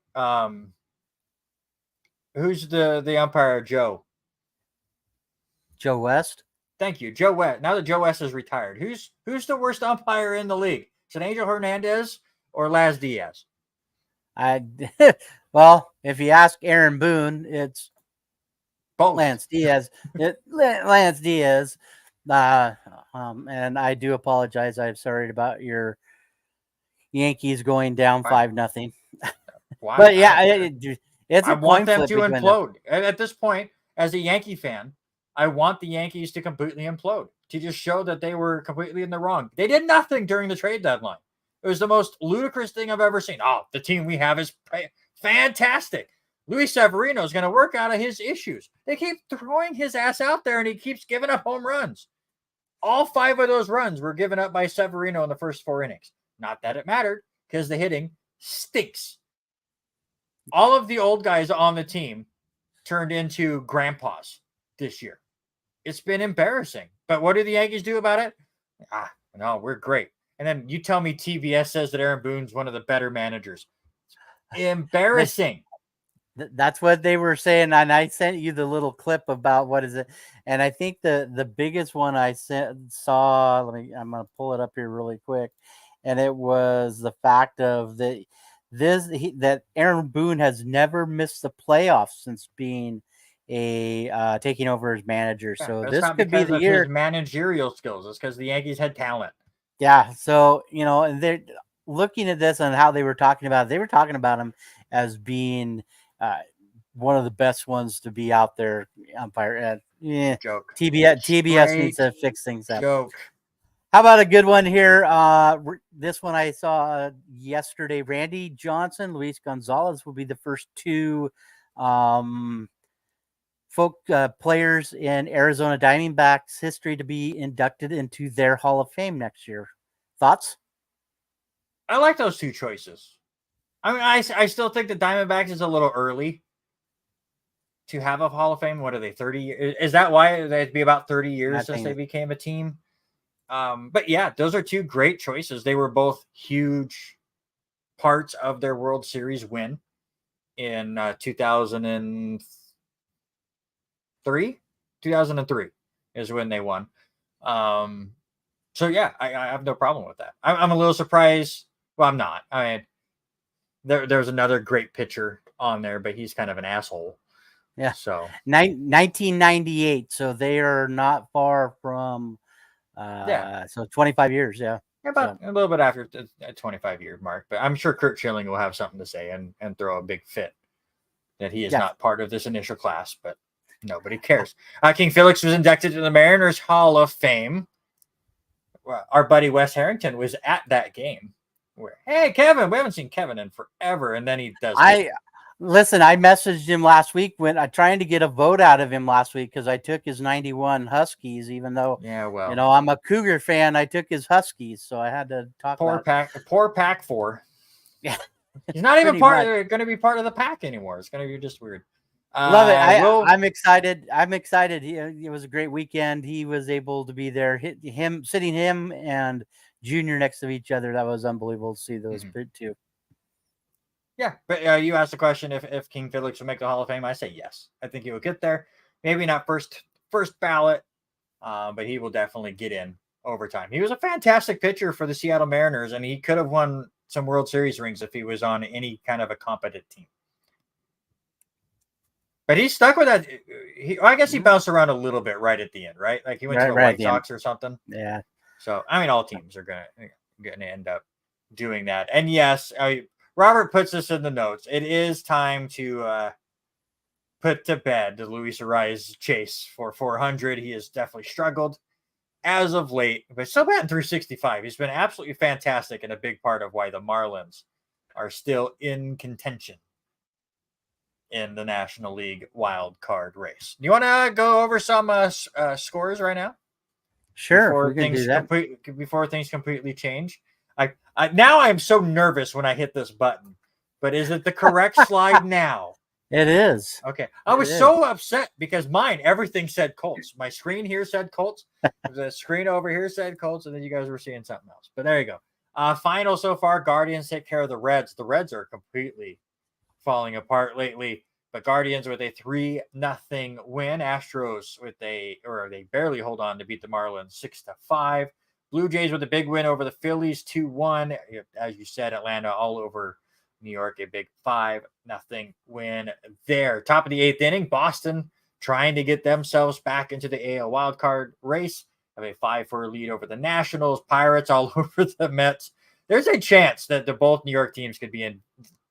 Who's the umpire? Joe. Joe West. Thank you, Joe West. Now that Joe West is retired, who's the worst umpire in the league? Is it Angel Hernandez or Laz Diaz? I well, if you ask Aaron Boone, it's Both. Lance Diaz. Lance Diaz. And I do apologize. I'm sorry about your Yankees going down 5-0. Why? But yeah, it's I a want coin them flip to between them. implode. At this point, as a Yankee fan, I want the Yankees to completely implode, to just show that they were completely in the wrong. They did nothing during the trade deadline. It was the most ludicrous thing I've ever seen. Oh, the team we have is fantastic. Luis Severino is going to work out of his issues. They keep throwing his ass out there, and he keeps giving up home runs. All 5 of those runs were given up by Severino in the first 4 innings. Not that it mattered, because the hitting stinks. All of the old guys on the team turned into grandpas this year. It's been embarrassing. But what do the Yankees do about it? No, we're great. And then you tell me TBS says that Aaron Boone's one of the better managers. Embarrassing. That's what they were saying, and I sent you the little clip about what is it. And I think the biggest one I saw. I'm going to pull it up here really quick, and it was the fact of that Aaron Boone has never missed the playoffs since being taking over as manager. Yeah, so that's this not could be because the of year. his managerial skills. It's because the Yankees had talent. Yeah. So, and they're looking at this and how they were talking about it. They were talking about him as being one of the best ones to be out there. Umpire. Joke. TBS needs to fix things up. Joke. How about a good one here? This one I saw yesterday. Randy Johnson, Luis Gonzalez will be the first 2 players in Arizona Diamondbacks history to be inducted into their Hall of Fame next year. Thoughts? I like those 2 choices. I mean, I still think the Diamondbacks is a little early to have a Hall of Fame. What are they, 30 years? Is that why they'd be about 30 years since they became a team? But yeah, those are 2 great choices. They were both huge parts of their World Series win in 2003. 2003 is when they won. So yeah, I have no problem with that. I'm a little surprised. Well, I'm not. I mean, there's another great pitcher on there, but he's kind of an asshole. Yeah. So 1998. So they are not far from. So 25 years. Yeah. About a little bit after the 25-year mark, but I'm sure Kurt Schilling will have something to say and throw a big fit that he is not part of this initial class, but nobody cares. King Felix was inducted to the Mariners Hall of Fame. Our buddy Wes Harrington was at that game. Hey, Kevin, we haven't seen Kevin in forever, and then he does. Listen, I messaged him last week when I trying to get a vote out of him last week because I took his 91 Huskies, even though I'm a Cougar fan. I took his Huskies, so I had to talk. Poor pack 4. Yeah, he's not even going to be part of the pack anymore. It's going to be just weird. Love it. I'm excited. I'm excited. It was a great weekend. He was able to be there. Sitting him and Junior next to each other. That was unbelievable to see those two. Yeah, but you asked the question if King Felix would make the Hall of Fame. I say yes. I think he will get there. Maybe not first ballot, but he will definitely get in over time. He was a fantastic pitcher for the Seattle Mariners, and he could have won some World Series rings if he was on any kind of a competent team. But he stuck with that. I guess he bounced around a little bit right at the end, right? Like he went to the White Sox or something. Yeah. So, I mean, all teams are going to end up doing that. And yes, Robert puts this in the notes. It is time to put to bed the Luis Ariz chase for 400. He has definitely struggled as of late, but still batting 365. He's been absolutely fantastic and a big part of why the Marlins are still in contention in the National League wild card race. Do you want to go over some scores right now? Sure, we can do that. Before things completely change. Now I'm so nervous when I hit this button but is it the correct slide now? It is. Okay. I was so upset because everything said Colts. My screen here said Colts. The screen over here said Colts, and then you guys were seeing something else. But there you go. Final so far, Guardians take care of the Reds. The Reds are completely falling apart lately. But Guardians with a 3-0 win. Astros they barely hold on to beat the Marlins 6-5. Blue Jays with a big win over the Phillies 2-1. As you said, Atlanta all over New York, a big 5-0 win there. Top of the 8th inning, Boston trying to get themselves back into the AL wildcard race. Have a 5-4 lead over the Nationals. Pirates all over the Mets. There's a chance that both New York teams could be in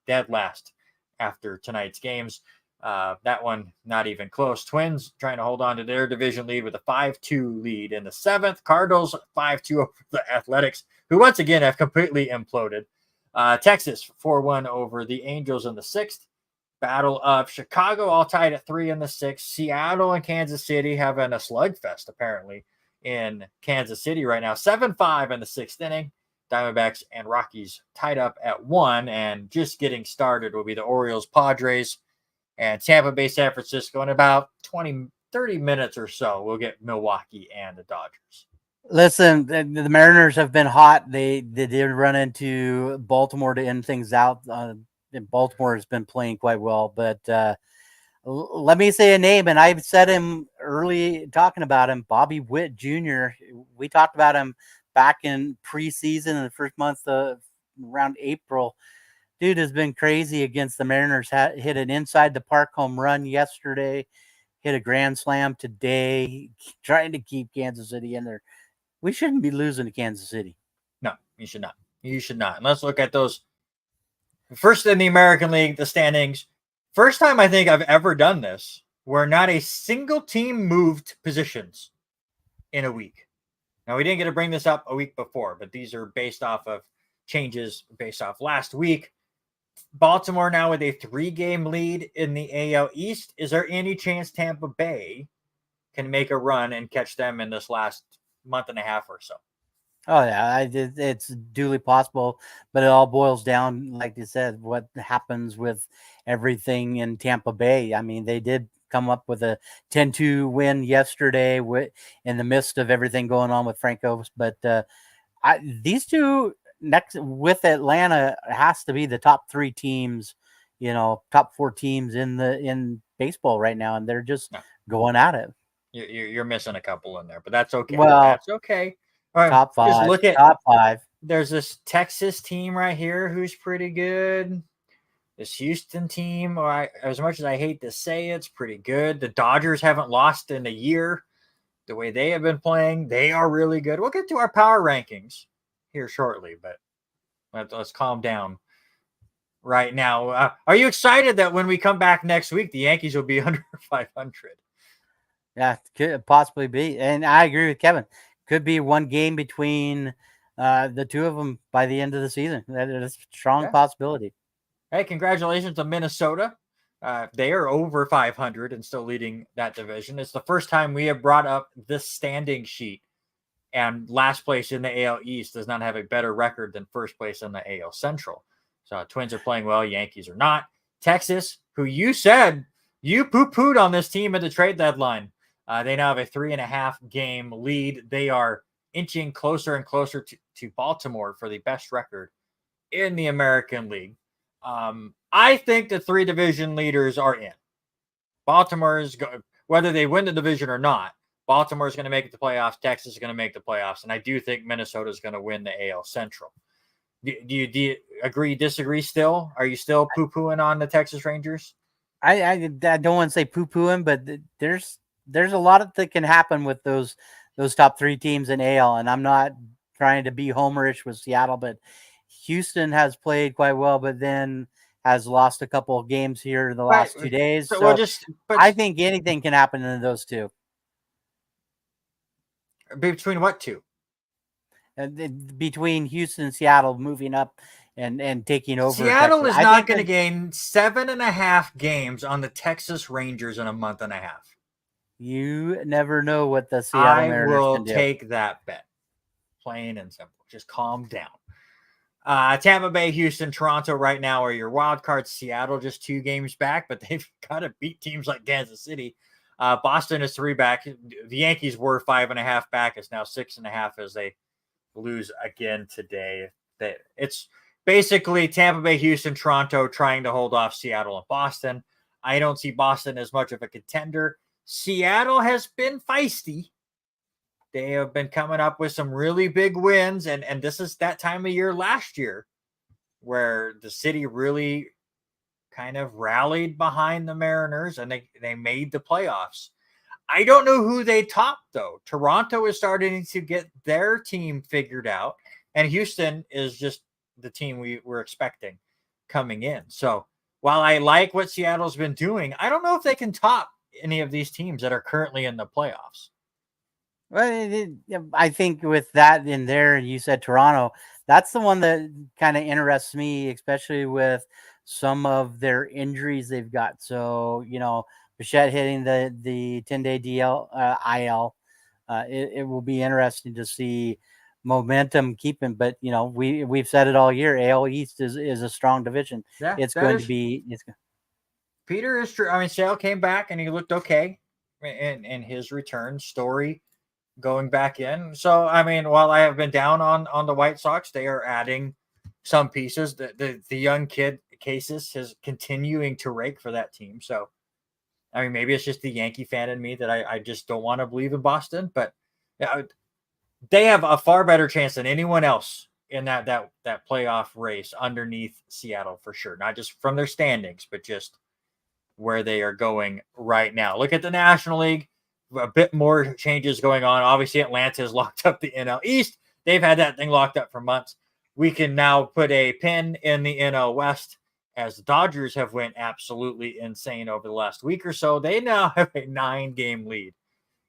dead last after tonight's games. That one not even close. Twins trying to hold on to their division lead with a 5-2 lead in the 7th. Cardinals 5-2 over the Athletics, who once again have completely imploded. Texas 4-1 over the Angels in the 6th. Battle of Chicago all tied at 3 in the 6th. Seattle and Kansas City having a slugfest apparently in Kansas City right now. 7-5 in the 6th inning. Diamondbacks and Rockies tied up at 1, and just getting started will be the Orioles, Padres, and Tampa Bay, San Francisco. In about 30 minutes or so, we'll get Milwaukee and the Dodgers. Listen, the Mariners have been hot. They did run into Baltimore to end things out. Baltimore has been playing quite well, but let me say a name, and I've said him early talking about him, Bobby Witt Jr. We talked about him back in preseason in the first month of around April. Dude has been crazy against the Mariners. Hit an inside the park home run yesterday, hit a grand slam today, trying to keep Kansas City in there. We shouldn't be losing to Kansas City. No, you should not. You should not. And let's look at those. First in the American League, the standings. First time I think I've ever done this where not a single team moved positions in a week. Now, we didn't get to bring this up a week before, but these are based off of changes based off last week. Baltimore now with a 3-game lead in the AL East. Is there any chance Tampa Bay can make a run and catch them in this last month and a half or so? Oh yeah, it's duly possible, but it all boils down, like you said, what happens with everything in Tampa Bay. I mean, they did come up with a 10-2 win yesterday in the midst of everything going on with Franco, but these two next with Atlanta has to be the top 3 teams, top 4 teams in baseball right now, and they're just going at it. You're missing a couple in there, but that's okay. Well, that's okay. All right, top 5. Just look at top 5. There's this Texas team right here who's pretty good. This Houston team, as much as I hate to say it's pretty good. The Dodgers haven't lost in a year. The way they have been playing, they are really good. We'll get to our power rankings here shortly, but let's calm down right now. Are you excited that when we come back next week, the Yankees will be under 500? Yeah, could possibly be. And I agree with Kevin. Could be one game between the two of them by the end of the season. That is a strong possibility. Hey, congratulations to Minnesota. They are over 500 and still leading that division. It's the first time we have brought up this standing sheet, and last place in the AL East does not have a better record than first place in the AL Central. So Twins are playing well. Yankees are not. Texas, who you said you poo-pooed on this team at the trade deadline. They now have a 3.5-game lead. They are inching closer and closer to Baltimore for the best record in the American League. I think the 3 division leaders are in. Baltimore's whether they win the division or not, Baltimore is going to make it to playoffs. Texas is going to make the playoffs. And I do think Minnesota is going to win the AL Central. Do you agree, disagree still? Are you still poo-pooing on the Texas Rangers? I don't want to say poo-pooing, but there's a lot that can happen with those top 3 teams in AL. And I'm not trying to be homerish with Seattle, but Houston has played quite well, but then has lost a couple of games here in the last 2 days. So I think anything can happen in those two. Between what two? Between Houston and Seattle moving up and taking over. Seattle Texas is not going to gain 7.5 games on the Texas Rangers in a month and a half. You never know what the Seattle Mariners can do. I will take that bet. Plain and simple. Just calm down. Tampa Bay, Houston, Toronto right now are your wild cards. Seattle just 2 games back, but they've got to beat teams like Kansas City. Boston is 3 back. The Yankees were 5.5 back. It's now 6.5 as they lose again today. It's basically Tampa Bay, Houston, Toronto trying to hold off Seattle and Boston. I don't see Boston as much of a contender. Seattle has been feisty. They have been coming up with some really big wins, and this is that time of year last year where the city really kind of rallied behind the Mariners, and they made the playoffs. I don't know who they topped, though. Toronto is starting to get their team figured out, and Houston is just the team we were expecting coming in. So while I like what Seattle's been doing, I don't know if they can top any of these teams that are currently in the playoffs. Well, I think with that in there, you said Toronto, that's the one that kind of interests me, especially with some of their injuries they've got. So, Bichette hitting the 10-day IL. It will be interesting to see momentum keeping. But, we've said it all year. AL East is a strong division. Yeah, it's going to be. Peter is true. I mean, Sale came back and he looked okay in his return story going back in. So, I mean, while I have been down on the White Sox, they are adding some pieces. The young kid Cases is continuing to rake for that team. So, I mean, maybe it's just the Yankee fan in me that I just don't want to believe in Boston, but yeah, they have a far better chance than anyone else in that playoff race underneath Seattle for sure. Not just from their standings, but just where they are going right now. Look at the National League. A bit more changes going on. Obviously, Atlanta has locked up the NL East. They've had that thing locked up for months. We can now put a pin in the NL West as the Dodgers have went absolutely insane over the last week or so. They now have a 9-game lead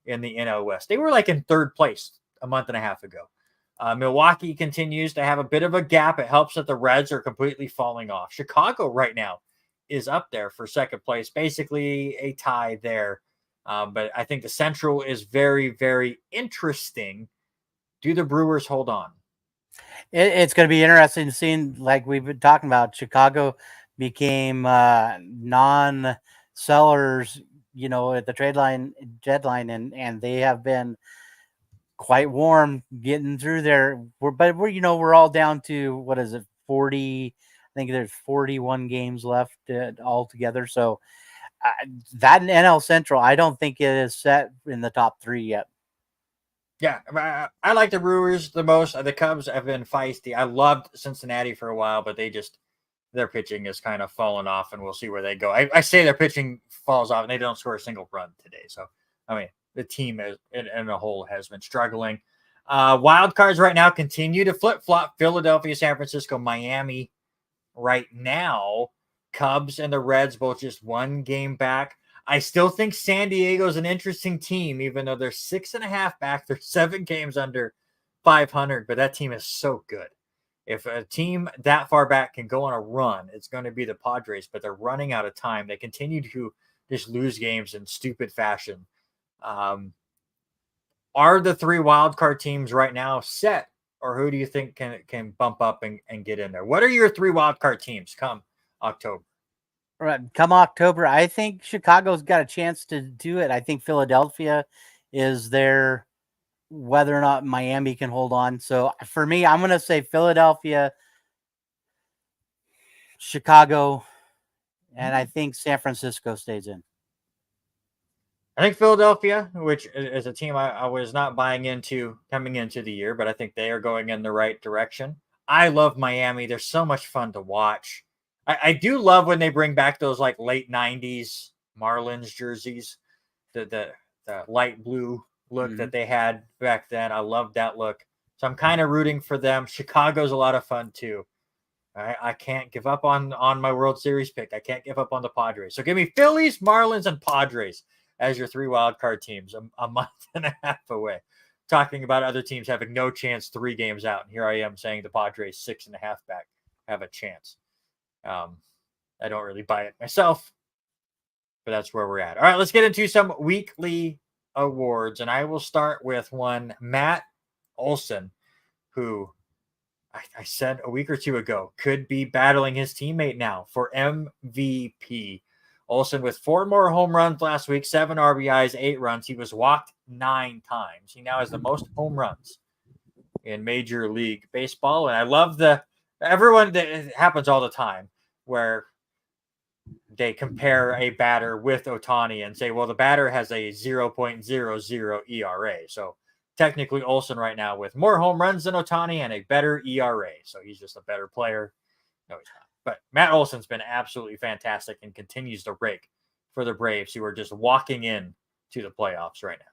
in the NL West. They were like in 3rd place a month and a half ago. Milwaukee continues to have a bit of a gap. It helps that the Reds are completely falling off. Chicago right now is up there for 2nd place, basically a tie there. But I think the Central is very, very interesting. Do the Brewers hold on? It's going to be interesting seeing, like we've been talking about, Chicago became non-sellers, at the deadline, and they have been quite warm getting through there. We're all down to, what is it, 40? I think there's 41 games left altogether. So that in NL Central, I don't think it is set in the top 3 yet. Yeah, I like the Brewers the most. The Cubs have been feisty. I loved Cincinnati for a while, but their pitching is kind of fallen off, and we'll see where they go. I say their pitching falls off, and they don't score a single run today. So, I mean, the team in a whole has been struggling. Wild cards right now continue to flip-flop. Philadelphia, San Francisco, Miami right now. Cubs and the Reds both just 1 game back. I still think San Diego is an interesting team, even though they're 6.5 back. They're 7 games under 500, but that team is so good. If a team that far back can go on a run, it's going to be the Padres, but they're running out of time. They continue to just lose games in stupid fashion. Are the 3 wild card teams right now set, or who do you think can bump up and get in there? What are your 3 wild card teams come October? Right. Come October, I think Chicago's got a chance to do it. I think Philadelphia is there, whether or not Miami can hold on. So for me, I'm going to say Philadelphia, Chicago, and I think San Francisco stays in. I think Philadelphia, which is a team I was not buying into coming into the year, but I think they are going in the right direction. I love Miami. They're so much fun to watch. I do love when they bring back those like late 90s Marlins jerseys, the light blue look that they had back then. I love that look. So I'm kind of rooting for them. Chicago's a lot of fun too. I can't give up on my World Series pick. I can't give up on the Padres. So give me Phillies, Marlins, and Padres as your 3 wild card teams a month and a half away. Talking about other teams having no chance 3 games out. And here I am saying the Padres 6.5 back have a chance. I don't really buy it myself, but that's where we're at. All right, let's get into some weekly awards. And I will start with one, Matt Olson, who I said a week or two ago, could be battling his teammate now for MVP. Olsen with 4 more home runs last week, 7 RBIs, 8 runs. He was walked 9 times. He now has the most home runs in Major League Baseball. And I love everyone, that it happens all the time where they compare a batter with Ohtani and say, well, the batter has a 0.00 ERA. So technically Olsen right now with more home runs than Ohtani and a better ERA. So he's just a better player. No, he's not. But Matt Olson's been absolutely fantastic and continues to rake for the Braves, who are just walking in to the playoffs right now.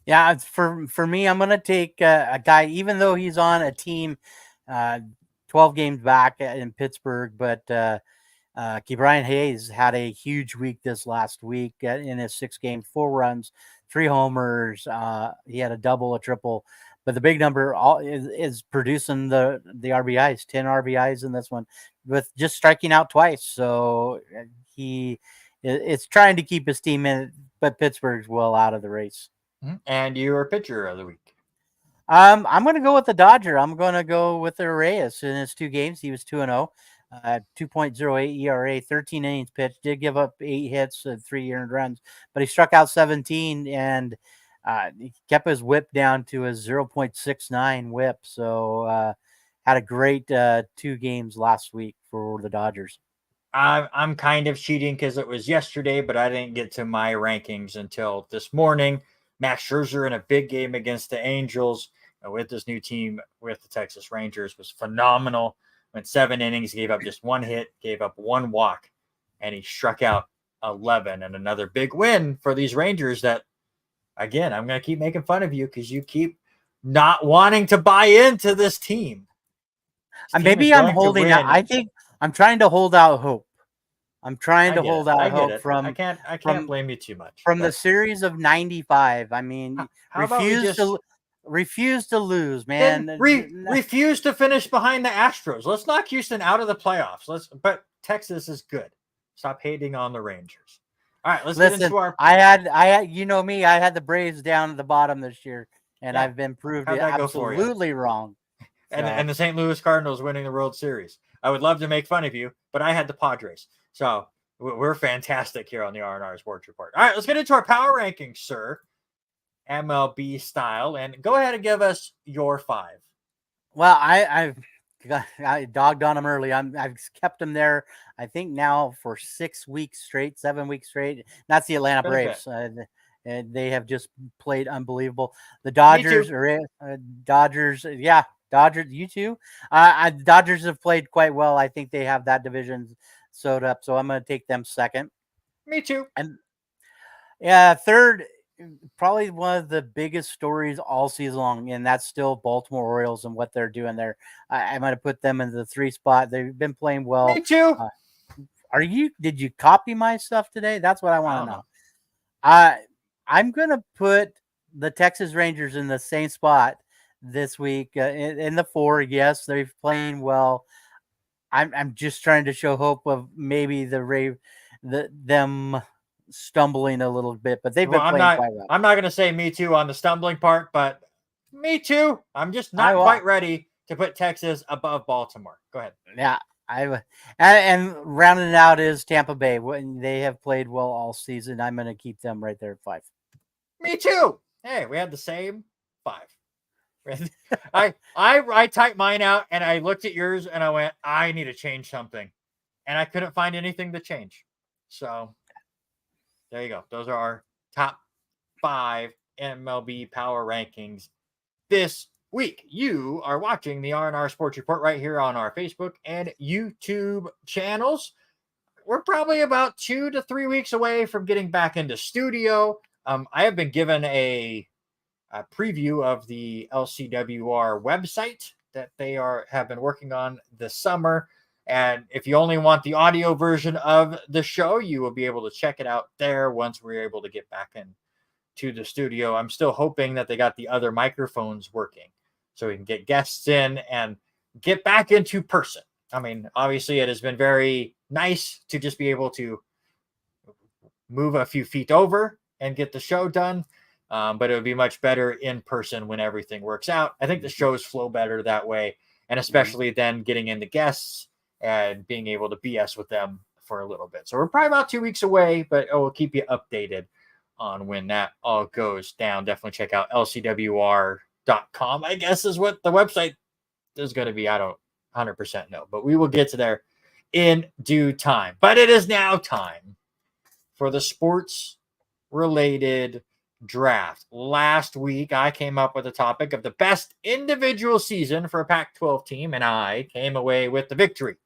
Yeah, for me, I'm going to take a guy, even though he's on a team 12 games back in Pittsburgh, but Brian Hayes had a huge week this last week in his 6 games, 4 runs, 3 homers. He had a double, a triple, but the big number is producing the RBIs, 10 RBIs in this one, with just striking out twice. So he is trying to keep his team in, but Pittsburgh's well out of the race. And your pitcher of the week? I'm going to go with the Dodger. I'm going to go with the Reyes. In his 2 games, he was 2-0. 2.08 ERA, 13 innings pitched, did give up 8 hits and 3 earned runs, but he struck out 17 and he kept his whip down to a 0.69 whip. So had a great 2 games last week for the Dodgers. I'm kind of cheating because it was yesterday, but I didn't get to my rankings until this morning. Max Scherzer in a big game against the Angels with this new team with the Texas Rangers was phenomenal. Went 7 innings, gave up just 1 hit, gave up 1 walk, and he struck out 11. And another big win for these Rangers that, again, I'm going to keep making fun of you because you keep not wanting to buy into this team. Maybe I'm holding out. I think I'm trying to hold out hope. I'm trying to hold out hope from. I can't blame you too much. From the series of 95. I mean, refuse to lose, man. Refuse to finish behind the Astros. Let's knock Houston out of the playoffs. But Texas is good. Stop hating on the Rangers. All right, let's get into our. I had, you know me. I had the Braves down at the bottom this year, and I've been proved absolutely wrong. And the St. Louis Cardinals winning the World Series. I would love to make fun of you, but I had the Padres. So we're fantastic here on the R&R Sports Report. All right, let's get into our power rankings, sir. MLB style. And go ahead and give us your 5. Well, I dogged on them early. I've kept them there, I think, now for 6 weeks straight, 7 weeks straight. That's the Atlanta Braves. And they have just played unbelievable. The Dodgers Dodgers, you too. Dodgers have played quite well. I think they have that division sewed up, so I'm going to take them second. Me too. And yeah, third, probably one of the biggest stories all season long, and that's still Baltimore Orioles and what they're doing there. I might have put them in the 3 spot. They've been playing well. Me too. Did you copy my stuff today? That's what I want to know. I'm going to put the Texas Rangers in the same spot this week in the 4. Yes, they're playing well. I'm just trying to show hope of maybe them stumbling a little bit, but they've been playing quite well. I'm not going to say me too on the stumbling part, but me too. I'm just not quite ready to put Texas above Baltimore. Go ahead. Yeah, and rounding it out is Tampa Bay. When they have played well all season, I'm going to keep them right there at 5. Me too. Hey, we had the same 5. I typed mine out and I looked at yours and I went, I need to change something, and I couldn't find anything to change. So there you go. Those are our top 5 MLB power rankings this week. You are watching the R&R Sports Report right here on our Facebook and YouTube channels. We're probably about 2 to 3 weeks away from getting back into studio. I have been given a preview of the LCWR website that they have been working on this summer. And if you only want the audio version of the show, you will be able to check it out there once we're able to get back into the studio. I'm still hoping that they got the other microphones working so we can get guests in and get back into person. I mean, obviously it has been very nice to just be able to move a few feet over and get the show done. But it would be much better in person when everything works out. I think the shows flow better that way. and especially then getting into guests and being able to BS with them for a little bit. So we're probably about 2 weeks away, but we'll keep you updated on when that all goes down. Definitely check out lcwr.com, I guess is what the website is going to be. I don't 100% know, but we will get to there in due time. But it is now time for the sports related draft. Last week, I came up with a topic of the best individual season for a Pac-12 team, and I came away with the victory.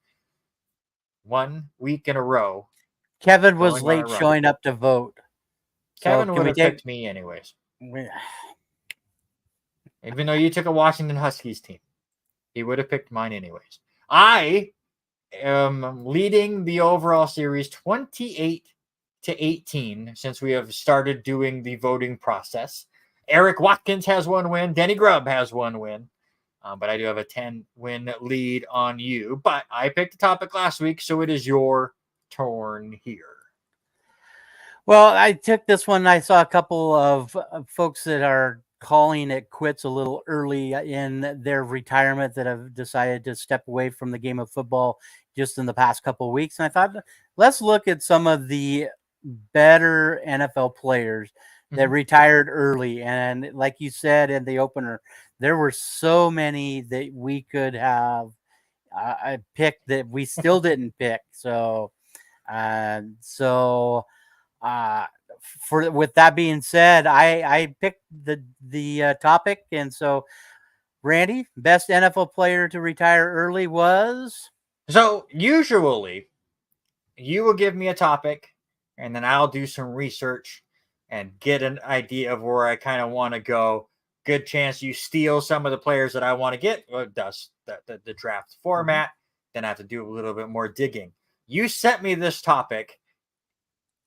1 week in a row. Kevin was late showing up to vote. Kevin would have picked me anyways. Even though you took a Washington Huskies team, he would have picked mine anyways. I am leading the overall series 28-18 since we have started doing the voting process. Eric Watkins has 1 win. Denny Grubb has 1 win. But I do have a 10-win lead on you. But I picked the topic last week, so it is your turn here. Well, I took this one. I saw a couple of folks that are calling it quits a little early in their retirement that have decided to step away from the game of football just in the past couple of weeks. And I thought, let's look at some of the better NFL players that retired early. And like you said in the opener, there were so many that we could have picked that we still didn't pick. With that being said, I picked the topic, and so Randy, best NFL player to retire early was. So usually, you will give me a topic, and then I'll do some research and get an idea of where I kind of want to go. Good chance you steal some of the players that I want to get. Does the draft format? Then I have to do a little bit more digging. You sent me this topic.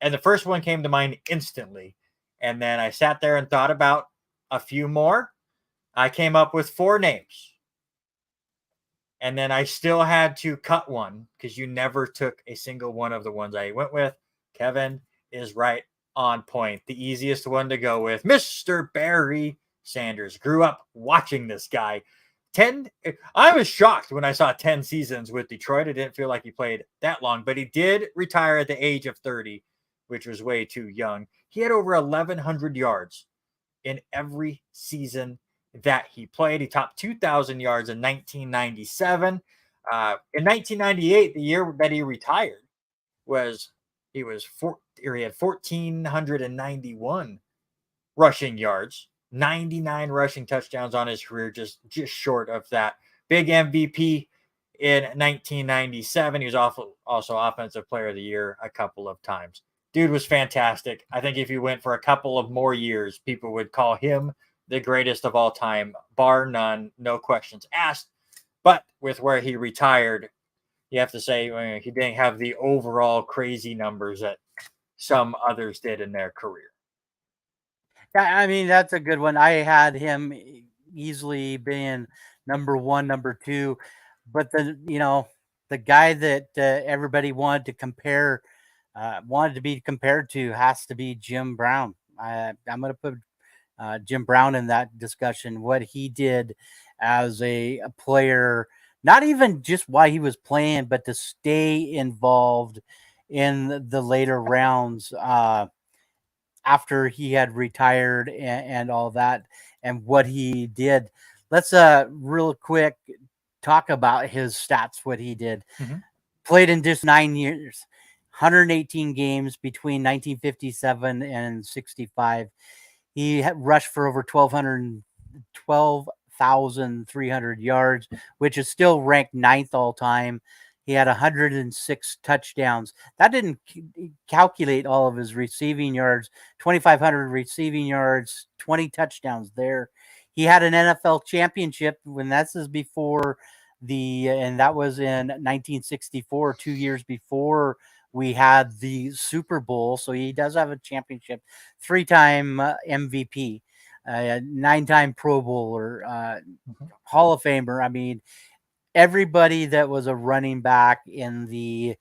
And the first one came to mind instantly. And then I sat there and thought about a few more. I came up with 4 names. And then I still had to cut one because you never took a single one of the ones I went with. Kevin is right on point. The easiest one to go with, Mr. Barry Sanders. Grew up watching this guy. I was shocked when I saw 10 seasons with Detroit. I didn't feel like he played that long, but he did retire at the age of 30. Which was way too young. He had over 1,100 yards in every season that he played. He topped 2,000 yards in 1997. In 1998, the year that he retired, he had 1,491 rushing yards, 99 rushing touchdowns on his career, just short of that. Big MVP in 1997. He was also Offensive Player of the Year a couple of times. Dude was fantastic. I think if he went for a couple of more years, people would call him the greatest of all time, bar none, no questions asked. But with where he retired, you have to say he didn't have the overall crazy numbers that some others did in their career. Yeah, I mean, that's a good one. I had him easily being number 1, number 2. But the guy that everybody wanted to be compared to has to be Jim Brown. I'm going to put Jim Brown in that discussion. What he did as a player, not even just why he was playing, but to stay involved in the later rounds after he had retired and all that, and what he did. Let's real quick talk about his stats, what he did. Played in just 9 years. 118 games between 1957 and 65. He rushed for over 12,300 yards, which is still ranked 9th all time. He had 106 touchdowns. That didn't calculate all of his receiving yards, 2,500 receiving yards, 20 touchdowns there. He had an NFL championship when this is before and that was in 1964, 2 years before we had the Super Bowl. So he does have a championship, 3-time MVP, 9-time Pro Bowler, Hall of Famer. I mean, everybody that was a running back in the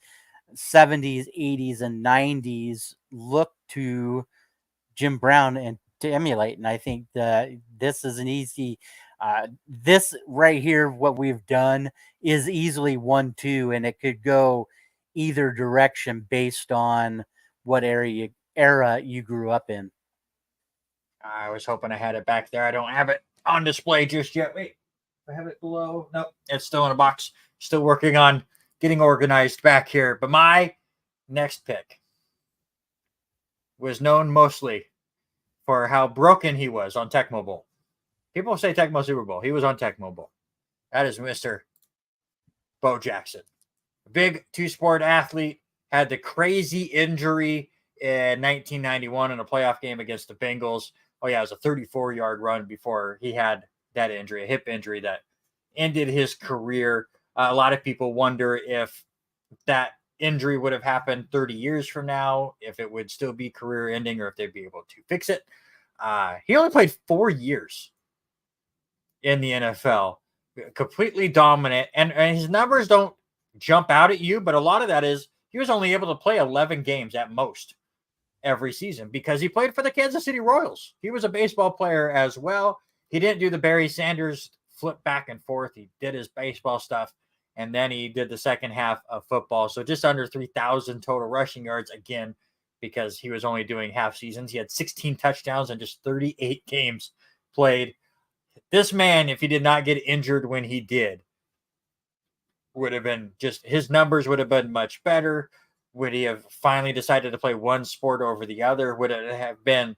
70s, 80s, and 90s looked to Jim Brown and to emulate. And I think that this is an easy This right here, what we've done, is easily 1-2, and it could go either direction based on what era you grew up in. I was hoping I had it back there. I don't have it on display just yet. Wait, I have it below. Nope, it's still in a box. Still working on getting organized back here. But my next pick was known mostly for how broken he was on Tecmo Bowl. People say Tecmo Super Bowl. He was on Tecmo Bowl. That is Mr. Bo Jackson. Big two-sport athlete, had the crazy injury in 1991 in a playoff game against the Bengals. Oh, yeah, it was a 34-yard run before he had that injury, a hip injury that ended his career. A lot of people wonder if that injury would have happened 30 years from now, if it would still be career ending, or if they'd be able to fix it. He only played 4 years in the NFL, completely dominant. And his numbers don't jump out at you, but a lot of that is he was only able to play 11 games at most every season because he played for the Kansas City Royals. He was a baseball player as well. He didn't do the Barry Sanders flip back and forth. He did his baseball stuff, and then he did the second half of football. So just under 3,000 total rushing yards, again, because he was only doing half seasons. He had 16 touchdowns in just 38 games played. This man, if he did not get injured when he did, would have been just, his numbers would have been much better. Would he have finally decided to play one sport over the other? Would it have been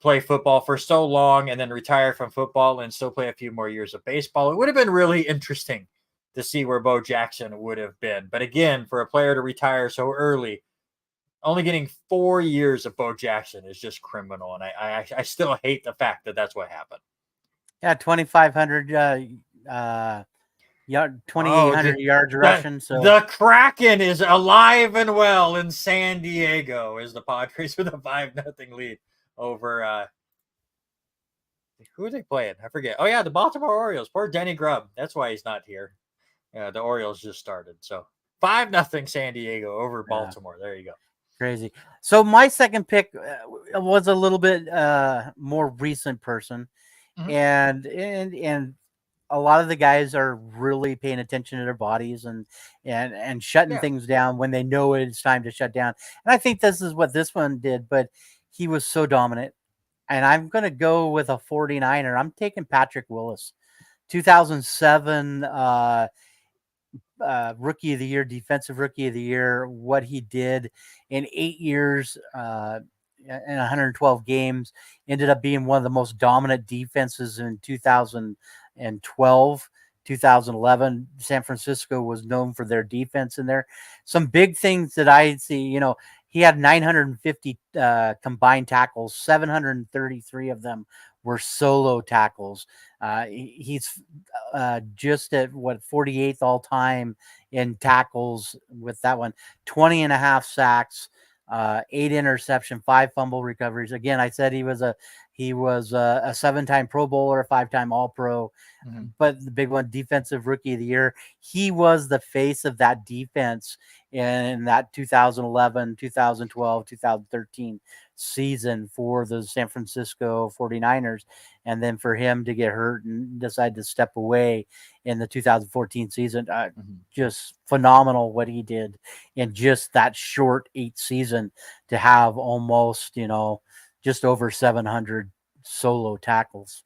play football for so long and then retire from football and still play a few more years of baseball? It would have been really interesting to see where Bo Jackson would have been. But again, for a player to retire so early, only getting 4 years of Bo Jackson is just criminal. And I still hate the fact that that's what happened. Yeah, 2,500 2,800 yards rushing. So the Kraken is alive and well in San Diego as the Padres with a 5-0 lead over who are they playing? I forget. Oh yeah, the Baltimore Orioles. Poor Denny Grubb. That's why he's not here. Yeah, the Orioles just started. So 5-0 San Diego over Baltimore. There you go. Crazy. So my second pick was a little bit more recent person. Mm-hmm. And a lot of the guys are really paying attention to their bodies and shutting things down when they know it's time to shut down. And I think this is what this one did, but he was so dominant. And I'm going to go with a 49er. I'm taking Patrick Willis, 2007 Rookie of the Year, Defensive Rookie of the Year. What he did in 8 years, in 112 games, ended up being one of the most dominant defenses in 2012, 2011. San Francisco was known for their defense in there. Some big things that I see, he had 950 combined tackles, 733 of them were solo tackles. He's just at 48th all time in tackles with that one, 20 and a half sacks, 8 interception, 5 fumble recoveries. Again, I said he was a 7-time Pro Bowler, a 5-time All-Pro, but the big one, Defensive Rookie of the Year. He was the face of that defense in that 2011, 2012, 2013 season for the San Francisco 49ers. And then for him to get hurt and decide to step away in the 2014 season, just phenomenal what he did in just that short 8 season to have almost, just over 700 solo tackles.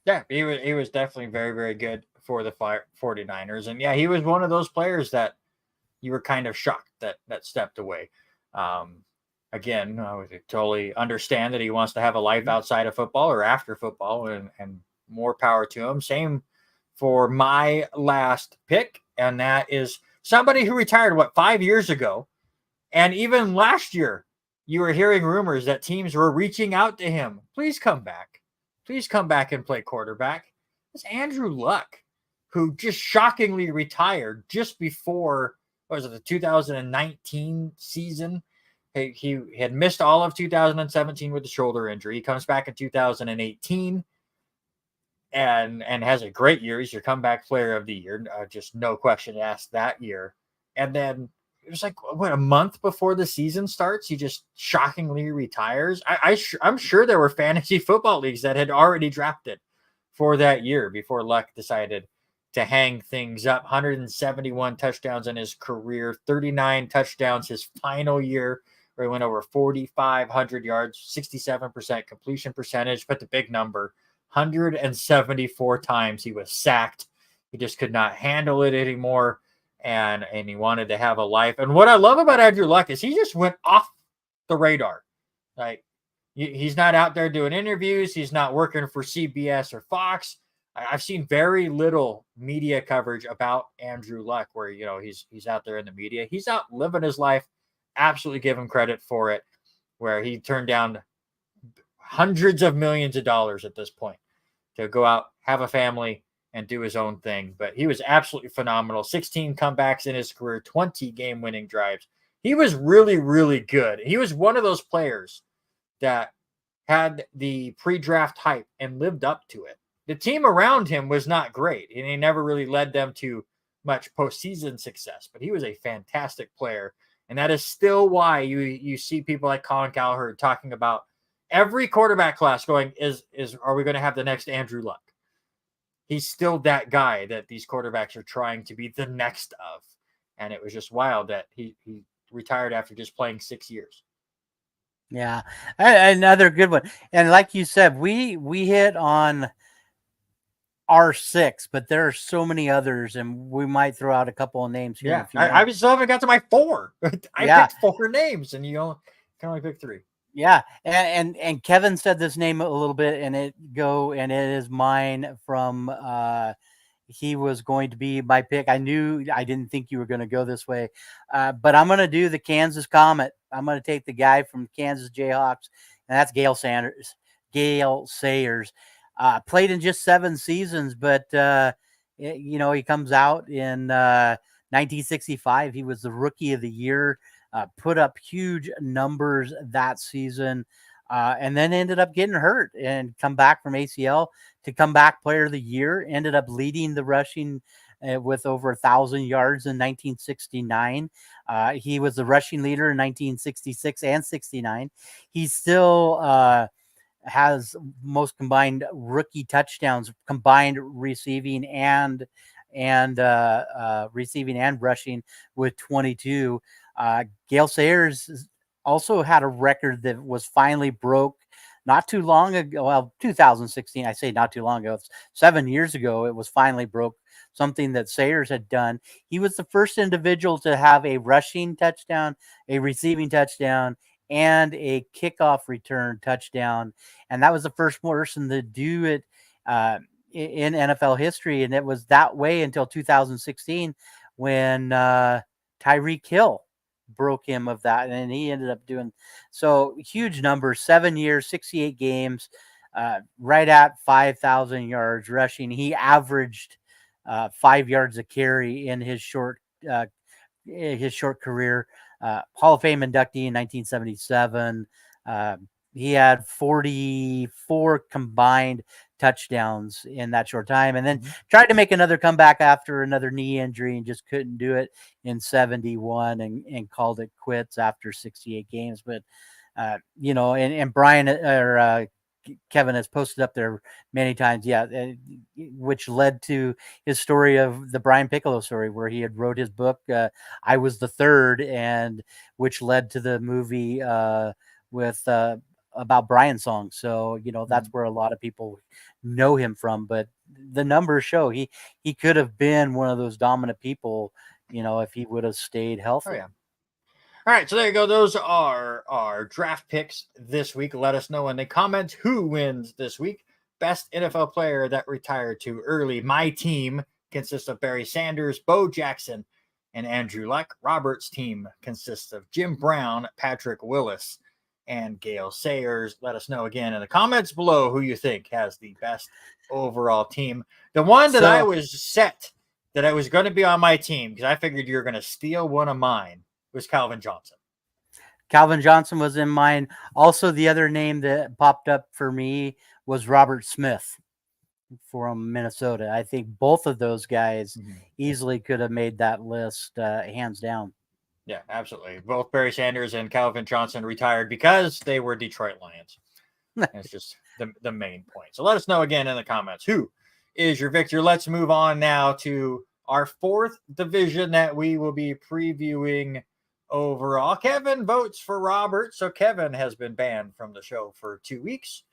Yeah, he was definitely very, very good for the 49ers. And yeah, he was one of those players that you were kind of shocked that stepped away. Again, I would totally understand that he wants to have a life outside of football or after football, and more power to him. Same for my last pick, and that is somebody who retired, 5 years ago. And even last year, you were hearing rumors that teams were reaching out to him. Please come back. Please come back and play quarterback. It's Andrew Luck, who just shockingly retired just before, the 2019 season. He had missed all of 2017 with the shoulder injury. He comes back in 2018 and has a great year. He's your comeback player of the year. Just no question asked that year. And then it was a month before the season starts, he just shockingly retires. I'm sure there were fantasy football leagues that had already drafted for that year before Luck decided to hang things up. 171 touchdowns in his career, 39 touchdowns his final year, where he went over 4,500 yards, 67% completion percentage. But the big number, 174 times he was sacked. He just could not handle it anymore, and he wanted to have a life. And what I love about Andrew Luck is he just went off the radar. Like, he's not out there doing interviews. He's not working for CBS or Fox. I've seen very little media coverage about Andrew Luck, where he's out there in the media. He's out living his life. Absolutely give him credit for it. Where he turned down hundreds of millions of dollars at this point to go out, have a family, and do his own thing. But he was absolutely phenomenal. 16 comebacks in his career, 20 game-winning drives. He was really, really good. He was one of those players that had the pre-draft hype and lived up to it. The team around him was not great, and he never really led them to much postseason success, but he was a fantastic player. And that is still why you see people like Colin Cowherd talking about every quarterback class going, are we going to have the next Andrew Luck? He's still that guy that these quarterbacks are trying to be the next of. And it was just wild that he retired after just playing 6 years. Yeah, another good one. And like you said, we hit on our 6, but there are so many others, and we might throw out a couple of names here. Yeah, I still haven't got to my 4. I picked 4 names, and you can only pick 3. Yeah, and Kevin said this name a little bit, and it is mine from. He was going to be my pick. I didn't think you were going to go this way, but I'm going to do the Kansas Comet. I'm going to take the guy from Kansas Jayhawks, and that's Gale Sayers. Played in just 7 seasons, but he comes out in 1965. He was the Rookie of the Year. Put up huge numbers that season, and then ended up getting hurt and come back from ACL to comeback player of the year. Ended up leading the rushing with over 1,000 yards in 1969. He was the rushing leader in 1966 and 69. He still has most combined rookie touchdowns, combined receiving and rushing with 22. Gale Sayers also had a record that was finally broke not too long ago. Well, 2016, I say not too long ago. It's 7 years ago. It was finally broke, something that Sayers had done. He was the first individual to have a rushing touchdown, a receiving touchdown, and a kickoff return touchdown. And that was the first person to do it in NFL history. And it was that way until 2016 when Tyreek Hill broke him of that, and he ended up doing so. Huge numbers, 7 years, 68 games, right at 5,000 yards rushing. He averaged 5 yards a carry in his short career. Hall of Fame inductee in 1977. He had 44 combined touchdowns in that short time, and then tried to make another comeback after another knee injury and just couldn't do it in 71 and called it quits after 68 games. But and Brian or Kevin has posted up there many times, which led to his story of the Brian Piccolo story, where he had wrote his book, I Was the Third, and which led to the movie with about Brian's song. So, that's where a lot of people know him from, but the numbers show he could have been one of those dominant people, if he would have stayed healthy. Oh, yeah. All right, so there you go. Those are our draft picks this week. Let us know in the comments who wins this week. Best NFL player that retired too early. My team consists of Barry Sanders, Bo Jackson, and Andrew Luck. Robert's team consists of Jim Brown, Patrick Willis, and Gale Sayers. Let us know again in the comments below who you think has the best overall team. The one that I was set that I was going to be on my team, because I figured you were going to steal one of mine, was Calvin Johnson. Calvin Johnson was in mine. Also, the other name that popped up for me was Robert Smith from Minnesota. I think both of those guys easily could have made that list, hands down. Yeah, absolutely. Both Barry Sanders and Calvin Johnson retired because they were Detroit Lions. That's just the main point. So let us know again in the comments who is your victor. Let's move on now to our fourth division that we will be previewing overall. Kevin votes for Robert, so Kevin has been banned from the show for 2 weeks.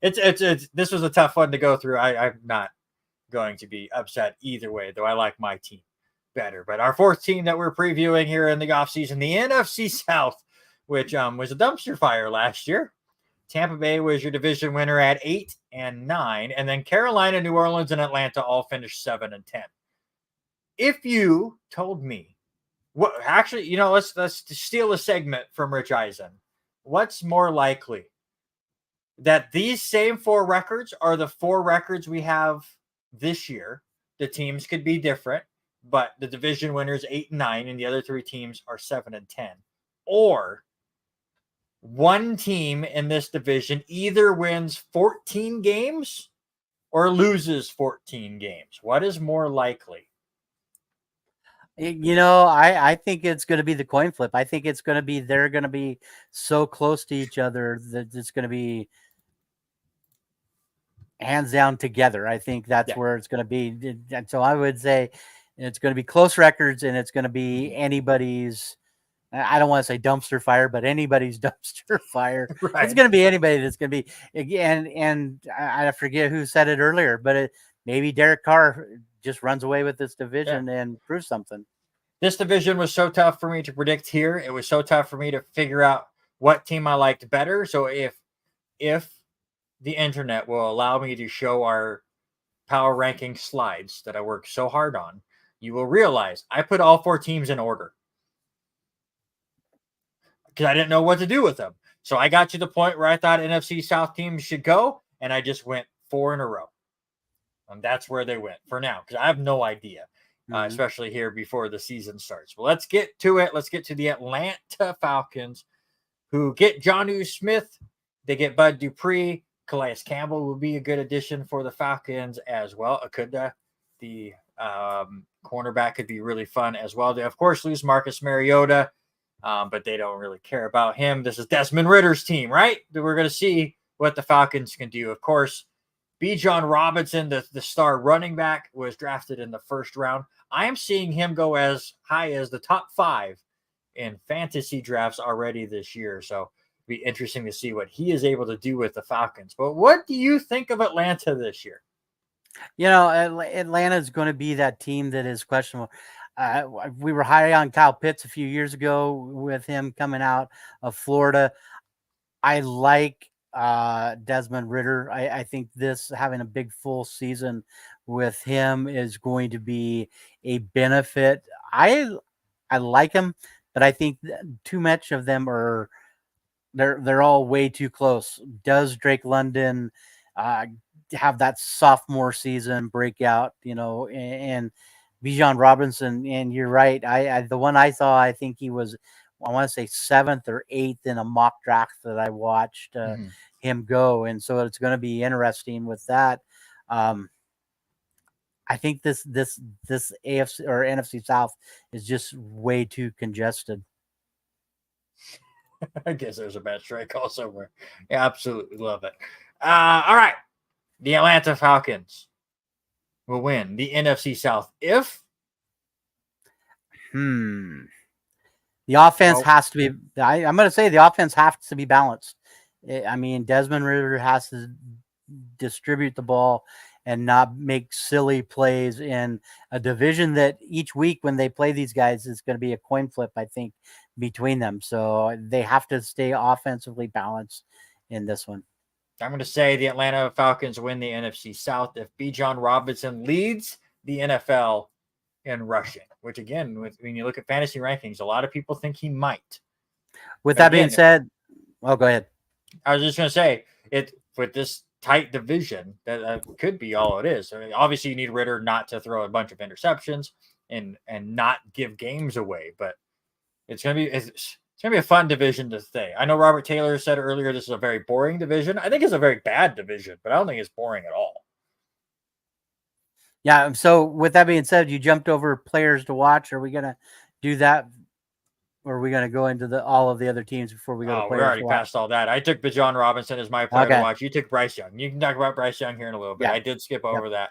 It's this was a tough one to go through. I'm not going to be upset either way, though I like my team better. But our fourth team that we're previewing here in the offseason, the NFC South, which was a dumpster fire last year. Tampa Bay was your division winner at 8 and 9, and then Carolina, New Orleans, and Atlanta all finished 7 and 10. If you told me, what actually, let's steal a segment from Rich Eisen. What's more likely, that these same 4 records are the 4 records we have this year? The teams could be different, but the division winners 8 and 9, and the other 3 teams are 7 and 10, or one team in this division either wins 14 games or loses 14 games. What is more likely? I think it's going to be the coin flip. I think it's going to be, they're going to be so close to each other that it's going to be hands down together. I think that's where it's going to be. And so I would say it's going to be close records, and it's going to be anybody's, I don't want to say dumpster fire, but anybody's dumpster fire. Right. It's going to be anybody that's going to be, again, and I forget who said it earlier, but maybe Derek Carr just runs away with this division and proves something. This division was so tough for me to predict here. It was so tough for me to figure out what team I liked better. So if the internet will allow me to show our power ranking slides that I worked so hard on, you will realize I put all 4 teams in order, because I didn't know what to do with them. So I got to the point where I thought NFC South teams should go, and I just went 4 in a row. And that's where they went for now, because I have no idea, especially here before the season starts. Well, let's get to it. Let's get to the Atlanta Falcons, who get Jonnu Smith. They get Bud Dupree. Calais Campbell will be a good addition for the Falcons as well. Okuda, the cornerback, could be really fun as well. They, of course, lose Marcus Mariota. But they don't really care about him. This is Desmond Ritter's team, right? We're going to see what the Falcons can do. Of course, Bijan Robinson, the star running back, was drafted in the first round. I am seeing him go as high as the top 5 in fantasy drafts already this year. So it'll be interesting to see what he is able to do with the Falcons. But what do you think of Atlanta this year? Atlanta is going to be that team that is questionable. We were high on Kyle Pitts a few years ago with him coming out of Florida. I like Desmond Ridder. I think this, having a big full season with him, is going to be a benefit. I like him, but I think too much of them are they're all way too close. Does Drake London have that sophomore season breakout? And Bijan Robinson, and you're right. The one I saw, I think he was, I want to say 7th or 8th in a mock draft that I watched him go, and so it's going to be interesting with that. I think this AFC or NFC South is just way too congested. I guess there's a bad strike call somewhere. Yeah, absolutely love it. All right, the Atlanta Falcons will win the NFC South if the offense has to be. I'm going to say the offense has to be balanced. I mean, Desmond Ridder has to distribute the ball and not make silly plays in a division that each week when they play these guys is going to be a coin flip, I think, between them. So they have to stay offensively balanced in this one. I'm going to say the Atlanta Falcons win the NFC South if Bijan Robinson leads the NFL in rushing, which, again, when you look at fantasy rankings, a lot of people think he might. With that being said, go ahead. I was just going to say, with this tight division, that could be all it is. I mean, obviously, you need Ridder not to throw a bunch of interceptions and not give games away, but it's going to be a fun division to stay. I know Robert Taylor said earlier this is a very boring division. I think it's a very bad division, but I don't think it's boring at all. Yeah, so with that being said, you jumped over players to watch. Are we going to do that? Or are we going to go into all of the other teams before we go to Oh, players? we're already past all that. I took Bijan Robinson as my player to watch. You took Bryce Young. You can talk about Bryce Young here in a little bit. Yeah. I did skip over that.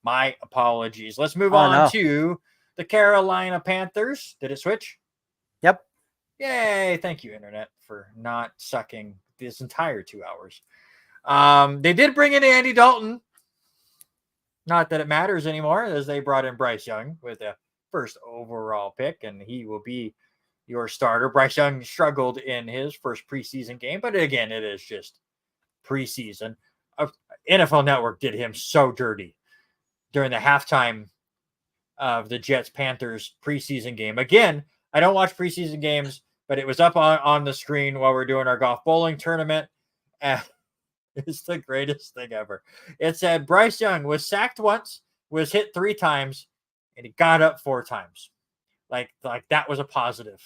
My apologies. Let's move on to the Carolina Panthers. Did it switch? Yep. Yay. Thank you, Internet, for not sucking this entire 2 hours. They did bring in Andy Dalton. Not that it matters anymore, as they brought in Bryce Young with a first overall pick, and he will be your starter. Bryce Young struggled in his first preseason game, but again, it is just preseason. NFL Network did him so dirty during the halftime of the Jets-Panthers preseason game. Again, I don't watch preseason games, but it was up on the screen while we're doing our golf bowling tournament, and it's the greatest thing ever. It said Bryce Young was sacked once, was hit 3 times, and he got up 4 times. Like that was a positive.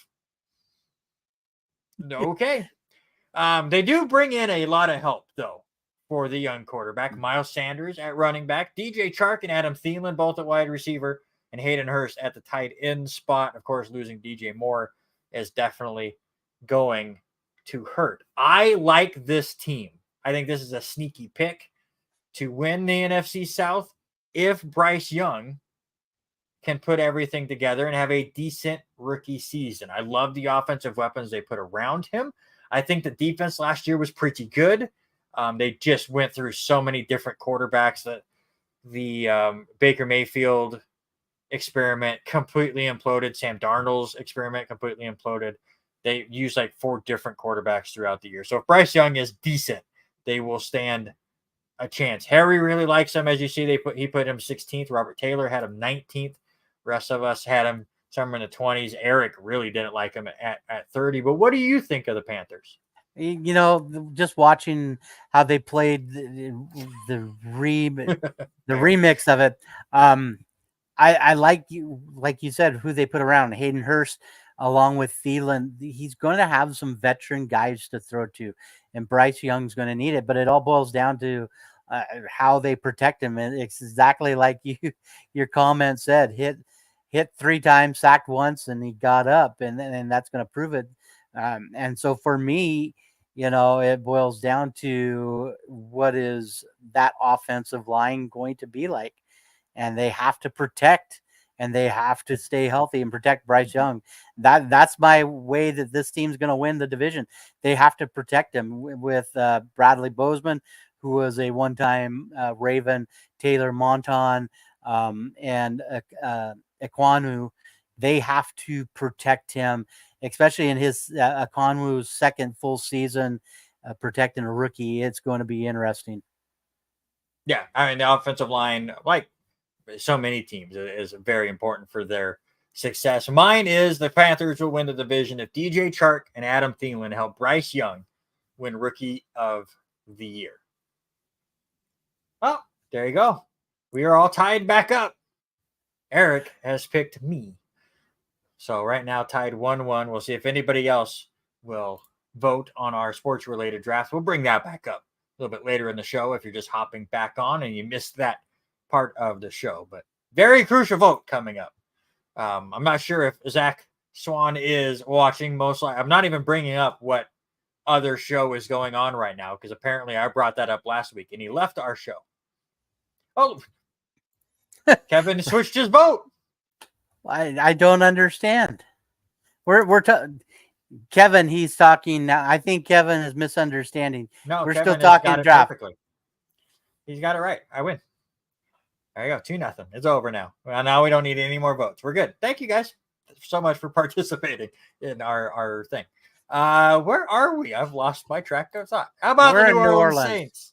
Okay. They do bring in a lot of help, though, for the young quarterback. Miles Sanders at running back, DJ Chark and Adam Thielen both at wide receiver, and Hayden Hurst at the tight end spot. Of course, losing DJ Moore is definitely going to hurt. I like this team. I think this is a sneaky pick to win the NFC South if Bryce Young can put everything together and have a decent rookie season. I love the offensive weapons they put around him. I think the defense last year was pretty good. They just went through so many different quarterbacks that the Baker Mayfield experiment completely imploded. Sam Darnold's experiment completely imploded. They used like 4 different quarterbacks throughout the year. So if Bryce Young is decent, they will stand a chance. Harry really likes him. As you see, he put him 16th. Robert Taylor had him 19th. Rest of us had him somewhere in the 20s. Eric really didn't like him at 30. But what do you think of the Panthers? You know, just watching how they played the remix of it. I like you said, who they put around Hayden Hurst along with Thielen. He's going to have some veteran guys to throw to, and Bryce Young's going to need it. But it all boils down to how they protect him, and it's exactly like your comment said. Hit 3 times, sacked once, and he got up, and that's going to prove it. And so for me, you know, it boils down to what is that offensive line going to be like, and they have to protect, and they have to stay healthy and protect Bryce Young. That's my way that this team's going to win the division. They have to protect him with Bradley Bozeman, who was a one-time Raven, Taylor Monton, and Ekwonu. They have to protect him, especially in his Ekwonwu's second full season protecting a rookie. It's going to be interesting. Yeah, I mean, the offensive line, like so many teams, is very important for their success. Mine is the Panthers will win the division if DJ Chark and Adam Thielen help Bryce Young win Rookie of the Year. Oh, there you go. We are all tied back up. Eric has picked me. So right now, tied 1-1. We'll see if anybody else will vote on our sports-related draft. We'll bring that back up a little bit later in the show if you're just hopping back on and you missed that part of the show. But very crucial vote coming up. I'm not sure if Zach Swan is watching. I'm not even bringing up what other show is going on right now because apparently I brought that up last week and he left our show. Oh, Kevin switched his vote. I don't understand. Kevin, he's talking now. I think Kevin is misunderstanding. No, we're Kevin still talking draft. Perfectly. He's got it right. I win. There you go. 2-0. It's over now. Well, now we don't need any more votes. We're good. Thank you guys so much for participating in our thing. Where are we? I've lost my track of thought. How about the New Orleans Saints?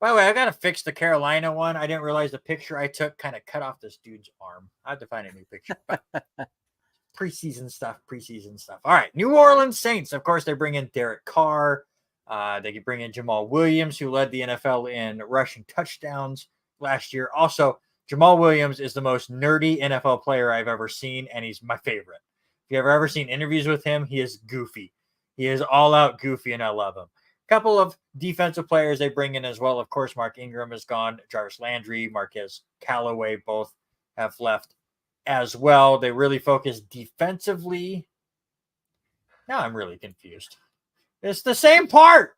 By the way, I got to fix the Carolina one. I didn't realize the picture I took kind of cut off this dude's arm. I have to find a new picture. Preseason stuff. All right. New Orleans Saints. Of course, they bring in Derek Carr. They could bring in Jamal Williams, who led the NFL in rushing touchdowns last year. Also, Jamal Williams is the most nerdy NFL player I've ever seen, and he's my favorite. If you've ever seen interviews with him, he is goofy. He is all out goofy, and I love him. Couple of defensive players they bring in as well. Of course, Mark Ingram is gone. Jarvis Landry, Marquez Callaway both have left. as well. They really focus defensively. Now I'm really confused. It's the same part.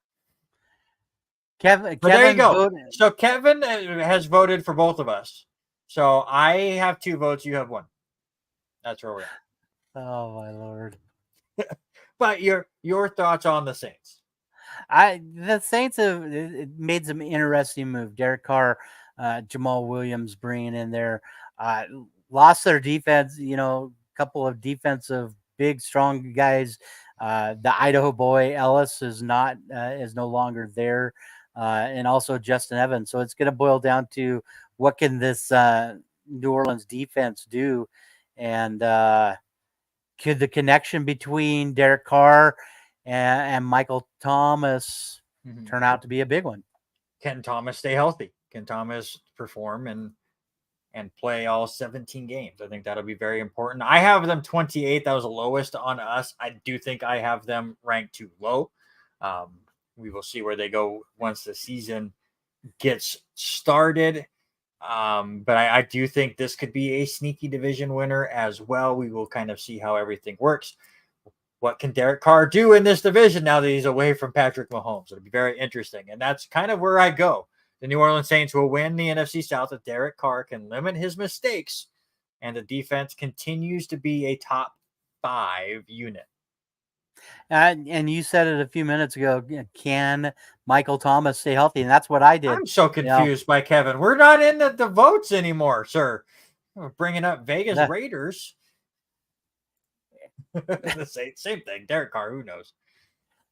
Kevin, But there you go. voted. So Kevin has voted for both of us. So I have 2 votes. You have 1. That's where we're at. Oh my Lord. But your thoughts on the Saints? The Saints have made some interesting move. Derek Carr, Jamal Williams bringing in there, lost their defense. A couple of defensive big strong guys. The Idaho boy Ellis is no longer there, and also Justin Evans. So it's going to boil down to what can this New Orleans defense do, and could the connection between Derek Carr and Michael Thomas turn out to be a big one? Can Thomas stay healthy? Can Thomas perform and play all 17 games? I think that'll be very important. I have them 28th. That was the lowest on us. I do think I have them ranked too low. We will see where they go once the season gets started. But I do think this could be a sneaky division winner as well. We will kind of see how everything works. What can Derek Carr do in this division now that he's away from Patrick Mahomes? It'll be very interesting. And that's kind of where I go. The New Orleans Saints will win the NFC South if Derek Carr can limit his mistakes and the defense continues to be a top 5 unit. And you said it a few minutes ago. Can Michael Thomas stay healthy? And that's what I did. I'm so confused by Kevin. We're not in the votes anymore, sir. We're bringing up Vegas Raiders. The same thing. Derek Carr, who knows?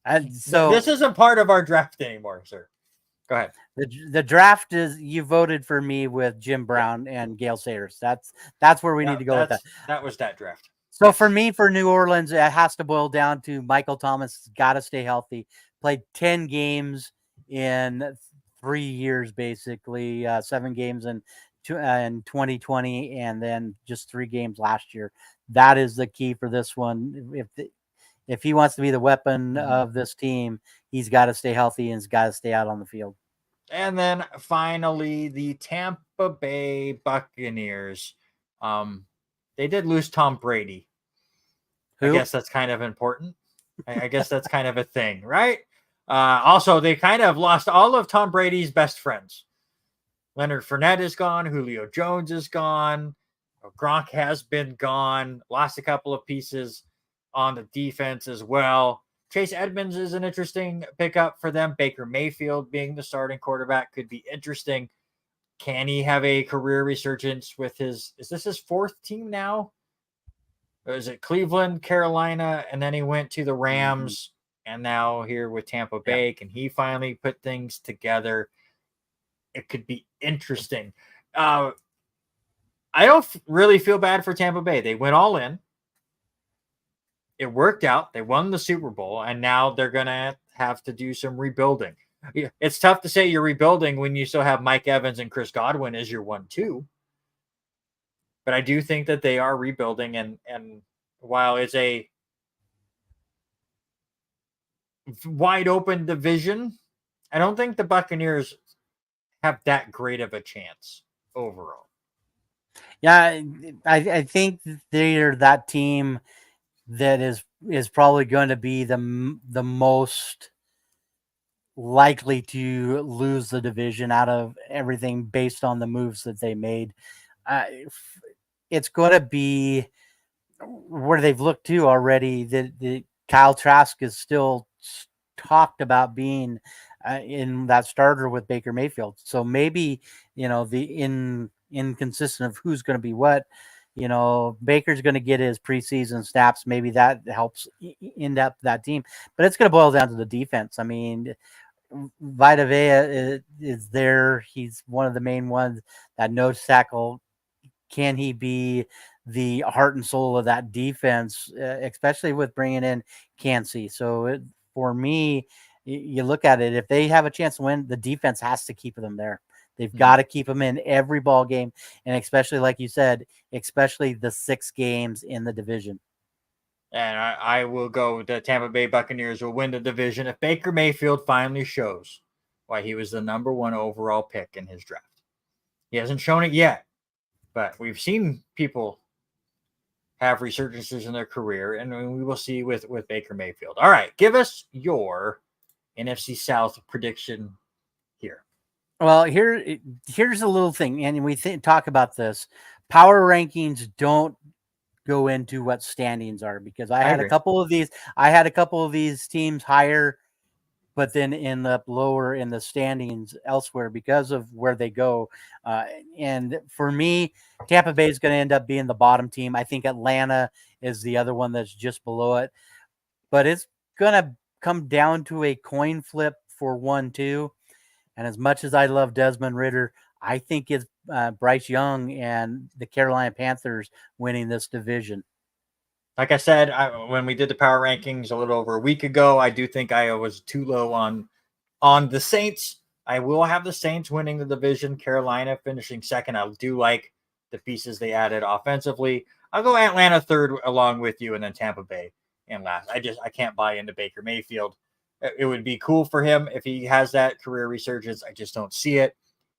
And so this isn't part of our draft anymore, sir. Go ahead. The draft is, you voted for me with Jim Brown and Gale Sayers. That's where we need to go with that. That was that draft. So for me, for New Orleans, it has to boil down to Michael Thomas got to stay healthy. Played 10 games in 3 years, basically 7 games in 2020, and then just 3 games last year. That is the key for this one. If he wants to be the weapon of this team, he's got to stay healthy and he's got to stay out on the field. And then finally, the Tampa Bay Buccaneers. They did lose Tom Brady. Who? I guess that's kind of important. I guess that's kind of a thing, right? Also, they kind of lost all of Tom Brady's best friends. Leonard Fournette is gone. Julio Jones is gone. Gronk has been gone. Lost a couple of pieces on the defense as well. Chase Edmonds is an interesting pickup for them. Baker Mayfield being the starting quarterback could be interesting. Can he have a career resurgence with is this his 4th team now? Or is it Cleveland, Carolina, and then he went to the Rams, and now here with Tampa Bay. Can he finally put things together? It could be interesting. I don't really feel bad for Tampa Bay. They went all in. It worked out. They won the Super Bowl, and now they're going to have to do some rebuilding. It's tough to say you're rebuilding when you still have Mike Evans and Chris Godwin as your 1-2. But I do think that they are rebuilding, and while it's a wide open division, I don't think the Buccaneers have that great of a chance overall. Yeah, I think they're that team that is probably going to be the most likely to lose the division out of everything based on the moves that they made. It's going to be where they've looked to already. The Kyle Trask is still talked about being in that starter with Baker Mayfield. So maybe, the inconsistent of who's going to be what. Baker's going to get his preseason snaps. Maybe that helps end up that team. But it's going to boil down to the defense. I mean, Vita Vea is there. He's one of the main ones. That nose tackle, can he be the heart and soul of that defense, especially with bringing in Kancey? So for me, you look at it, if they have a chance to win, the defense has to keep them there. They've got to keep them in every ball game, and especially, like you said, especially the 6 games in the division. And I will go. The Tampa Bay Buccaneers will win the division if Baker Mayfield finally shows why he was the number 1 overall pick in his draft. He hasn't shown it yet, but we've seen people have resurgences in their career, and we will see with Baker Mayfield. All right, give us your NFC South prediction here. Well, here's a little thing, and we talk about this. Power rankings don't go into what standings are, because I had agree. a couple of these. I had a couple of these teams higher, but then end up lower in the standings elsewhere because of where they go. And for me, Tampa Bay is going to end up being the bottom team. I think Atlanta is the other one that's just below it, but it's going to come down to a coin flip for 1-2. And as much as I love Desmond Ridder, I think it's Bryce Young and the Carolina Panthers winning this division. Like I said, when we did the power rankings a little over a week ago, I do think I was too low on the Saints. I will have the Saints winning the division, Carolina finishing second. I do like the pieces they added offensively. I'll go Atlanta third along with you, and then Tampa Bay in last. I can't buy into Baker Mayfield. It would be cool for him if he has that career resurgence. I just don't see it.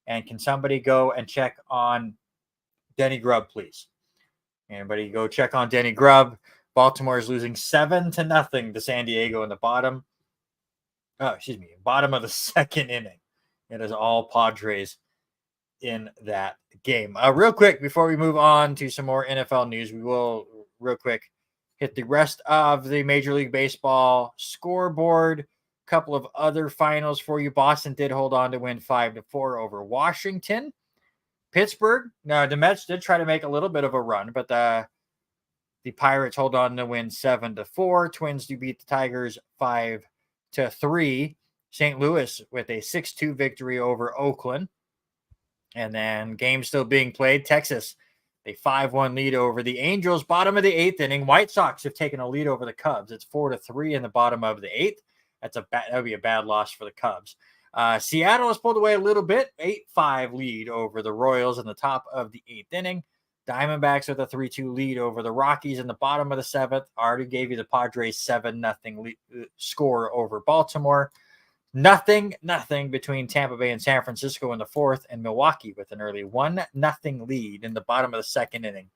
And can somebody go and check on Denny Grubb, please? Anybody go check on Denny Grubb. Baltimore is losing 7-0 to San Diego in the bottom of the second inning. It is all Padres in that game. Real quick, before we move on to some more NFL news, we will real quick hit the rest of the Major League Baseball scoreboard. Couple of other finals for you. Boston did hold on to win 5-4 over Washington. Pittsburgh, now the Mets did try to make a little bit of a run, but the Pirates hold on to win 7-4. Twins do beat the Tigers 5-3. St. Louis with a 6-2 victory over Oakland. And then game still being played. Texas, a 5-1 lead over the Angels. Bottom of the eighth inning. White Sox have taken a lead over the Cubs. It's 4-3 in the bottom of the eighth. That would be a bad loss for the Cubs. Seattle has pulled away a little bit. 8-5 lead over the Royals in the top of the eighth inning. Diamondbacks with a 3-2 lead over the Rockies in the bottom of the seventh. I already gave you the Padres 7-0 score over Baltimore. Nothing between Tampa Bay and San Francisco in the fourth, and Milwaukee with an early 1-0 lead in the bottom of the second inning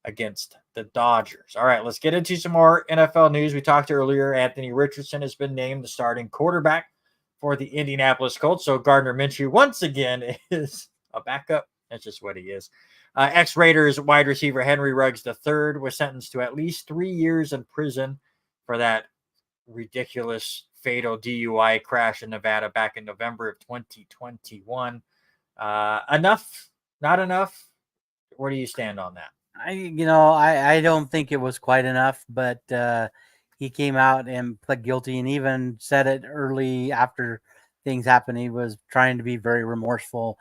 against the Dodgers. All right, let's get into some more NFL news. We talked earlier, Anthony Richardson has been named the starting quarterback for the Indianapolis Colts. So Gardner Minshew once again is a backup. That's just what he is. Ex-Raiders wide receiver Henry Ruggs III was sentenced to at least 3 years in prison for that ridiculous fatal DUI crash in Nevada back in November of 2021. Enough? Not enough? Where do you stand on that? I don't think it was quite enough, but he came out and pled guilty, and even said it early after things happened. He was trying to be very remorseful.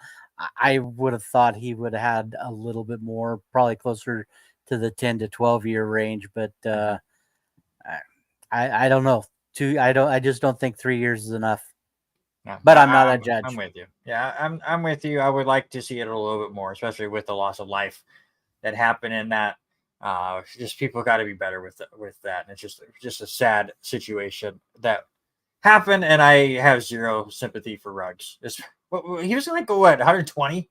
I would have thought he would have had a little bit more, probably closer to the 10 to 12 year range, but I don't know. I just don't think 3 years is enough. No, but I'm not a judge. I'm with you. Yeah, I'm with you. I would like to see it a little bit more, especially with the loss of life that happened in that. Just people got to be better with that, and it's just a sad situation that happened. And I have zero sympathy for Ruggs. He was like 120.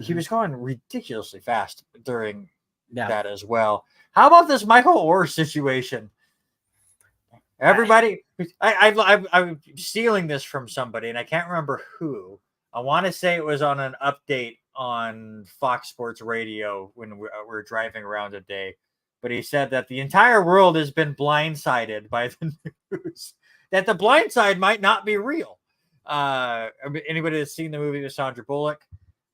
He was going ridiculously fast during that as well. How about this Michael Orr situation? Everybody, I'm stealing this from somebody, and I can't remember who. I want to say it was on an update on Fox Sports Radio when we were driving around today. But he said that the entire world has been blindsided by the news that the blind side might not be real. Anybody that's seen the movie with Sandra Bullock,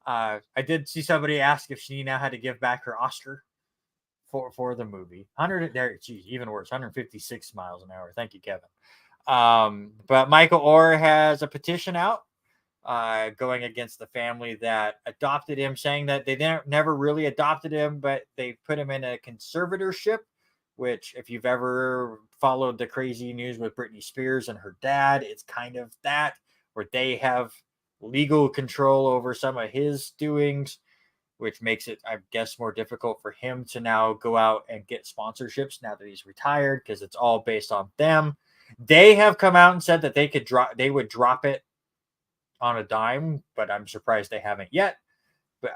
I did see somebody ask if she now had to give back her Oscar for the movie. 156 miles an hour. Thank you, Kevin. But Michael Orr has a petition out going against the family that adopted him, saying that they never really adopted him, but they put him in a conservatorship, which if you've ever followed the crazy news with Britney Spears and her dad, it's kind of that, where they have legal control over some of his doings, which makes it, I guess, more difficult for him to now go out and get sponsorships now that he's retired, because it's all based on them. They have come out and said that they would drop it on a dime, but I'm surprised they haven't yet. But